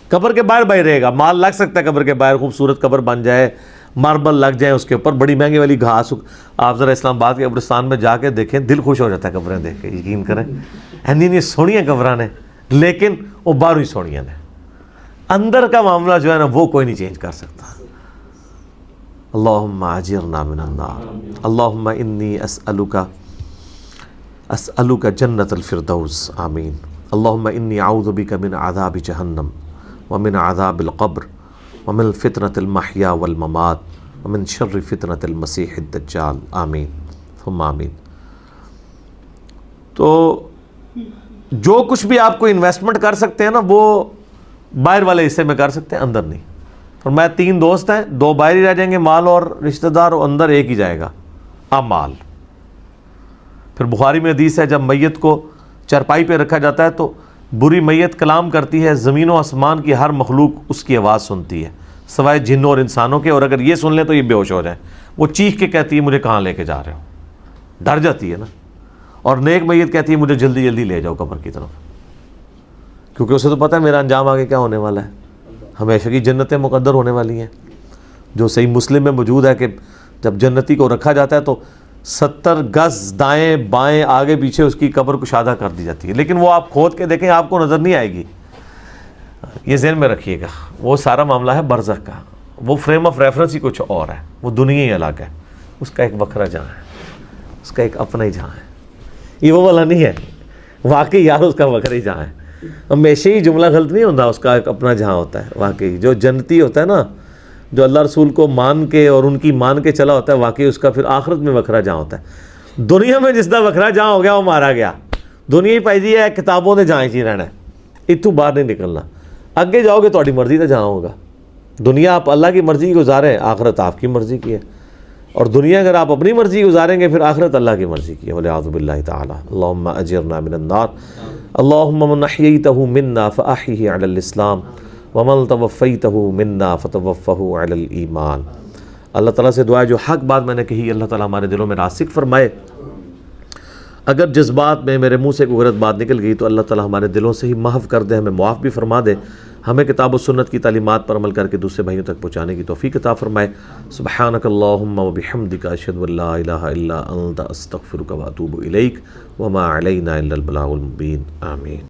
قبر کے باہر باہر رہے گا۔ مال لگ سکتا ہے قبر کے باہر، خوبصورت قبر بن جائے، ماربل لگ جائیں اس کے اوپر، بڑی مہنگی والی گھاس، آپ ذرا اسلام آباد کے قبرستان میں جا کے دیکھیں، دل خوش ہو جاتا ہے قبریں دیکھ کے، یقین کریں، نہیں سونیاں قبراں نے، لیکن وہ باہر ہی سونیاں نے، اندر کا معاملہ جو ہے نا وہ کوئی نہیں چینج کر سکتا۔ اللہم اجرنا من النار، اللہم انی اسألک جنت الفردوس، آمین۔ اللہم انی اعوذ بک من عذاب جہنم ومن عذاب القبر ومن فتنة المحیا والممات ومن شر فتنة المسیح الدجال، آمین ثم آمین۔ تو جو کچھ بھی آپ کو انویسٹمنٹ کر سکتے ہیں نا وہ باہر والے حصے میں کر سکتے ہیں، اندر نہیں۔ فرمایا 3 دوست ہیں، 2 باہر ہی رہ جائیں گے، مال اور رشتہ دار، اور اندر ایک ہی جائے گا، مال۔ پھر بخاری میں حدیث ہے جب میت کو چرپائی پہ رکھا جاتا ہے تو بری میت کلام کرتی ہے، زمین و آسمان کی ہر مخلوق اس کی آواز سنتی ہے سوائے جنوں اور انسانوں کے، اور اگر یہ سن لیں تو یہ بے ہوش ہو جائیں۔ وہ چیخ کے کہتی ہے مجھے کہاں لے کے جا رہے ہو، ڈر جاتی ہے نا، اور نیک میت کہتی ہے مجھے جلدی جلدی لے جاؤ قبر کی طرف، کیونکہ اسے تو پتہ ہے میرا انجام آگے کیا ہونے والا ہے، ہمیشہ کی جنتیں مقدر ہونے والی ہیں۔ جو صحیح مسلم میں موجود ہے کہ جب جنتی کو رکھا جاتا ہے تو 70 گز دائیں بائیں آگے پیچھے اس کی قبر کشادہ کر دی جاتی ہے، لیکن وہ آپ کھود کے دیکھیں آپ کو نظر نہیں آئے گی، یہ ذہن میں رکھیے گا، وہ سارا معاملہ ہے برزخ کا، وہ فریم آف ریفرنس ہی کچھ اور ہے، وہ دنیا ہی الگ ہے، اس کا ایک وکھرا جہاں ہے، اس کا ایک اپنا ہی جہاں ہے، یہ وہ والا نہیں ہے واقعی یار، اس کا وکھرا ہی جہاں ہے۔ ہمیشہ ہی جملہ غلط نہیں ہوتا، اس کا ایک اپنا جہاں ہوتا ہے واقعی۔ جو جنتی ہوتا ہے نا، جو اللہ رسول کو مان کے اور ان کی مان کے چلا ہوتا ہے، واقعی اس کا پھر آخرت میں وکھرا جہاں ہوتا ہے۔ دنیا میں جس کا وکھرا جہاں ہو گیا وہ مارا گیا، دنیا ہی پائی دی ہے کتابوں نے جہاں ہی رہنا ہے، اتوں باہر نہیں نکلنا۔ اگے جاؤ گے تہاڈی مرضی کا جہاں ہوگا۔ دنیا آپ اللہ کی مرضی گزاریں، آخرت آپ کی مرضی کی ہے، اور دنیا اگر آپ اپنی مرضی گزاریں گے پھر آخرت اللہ کی مرضی کی ہے۔ والعیاذ باللہ تعالی۔ اللہم اجرنا من النار، اللہم من احییتہ منا فاحیہ علی الاسلام ومن توفیتہ منا فتوفہ علی الایمان۔ اللہ تعالیٰ سے دعا ہے جو حق بات میں نے کہی اللہ تعالیٰ ہمارے دلوں میں راسخ فرمائے، اگر جذبات میں میرے منہ سے کوئی غلط بات نکل گئی تو اللہ تعالیٰ ہمارے دلوں سے ہی محو کر دے، ہمیں معاف بھی فرما دے، ہمیں کتاب و سنت کی تعلیمات پر عمل کر کے دوسرے بھائیوں تک پہنچانے کی توفیق عطا فرمائے۔ سبحانک اللہم و بحمدک، اشہد ان لا الہ الا انت، استغفرک و اتوب الیک، وما علینا الا البلاغ المبین۔ آمین۔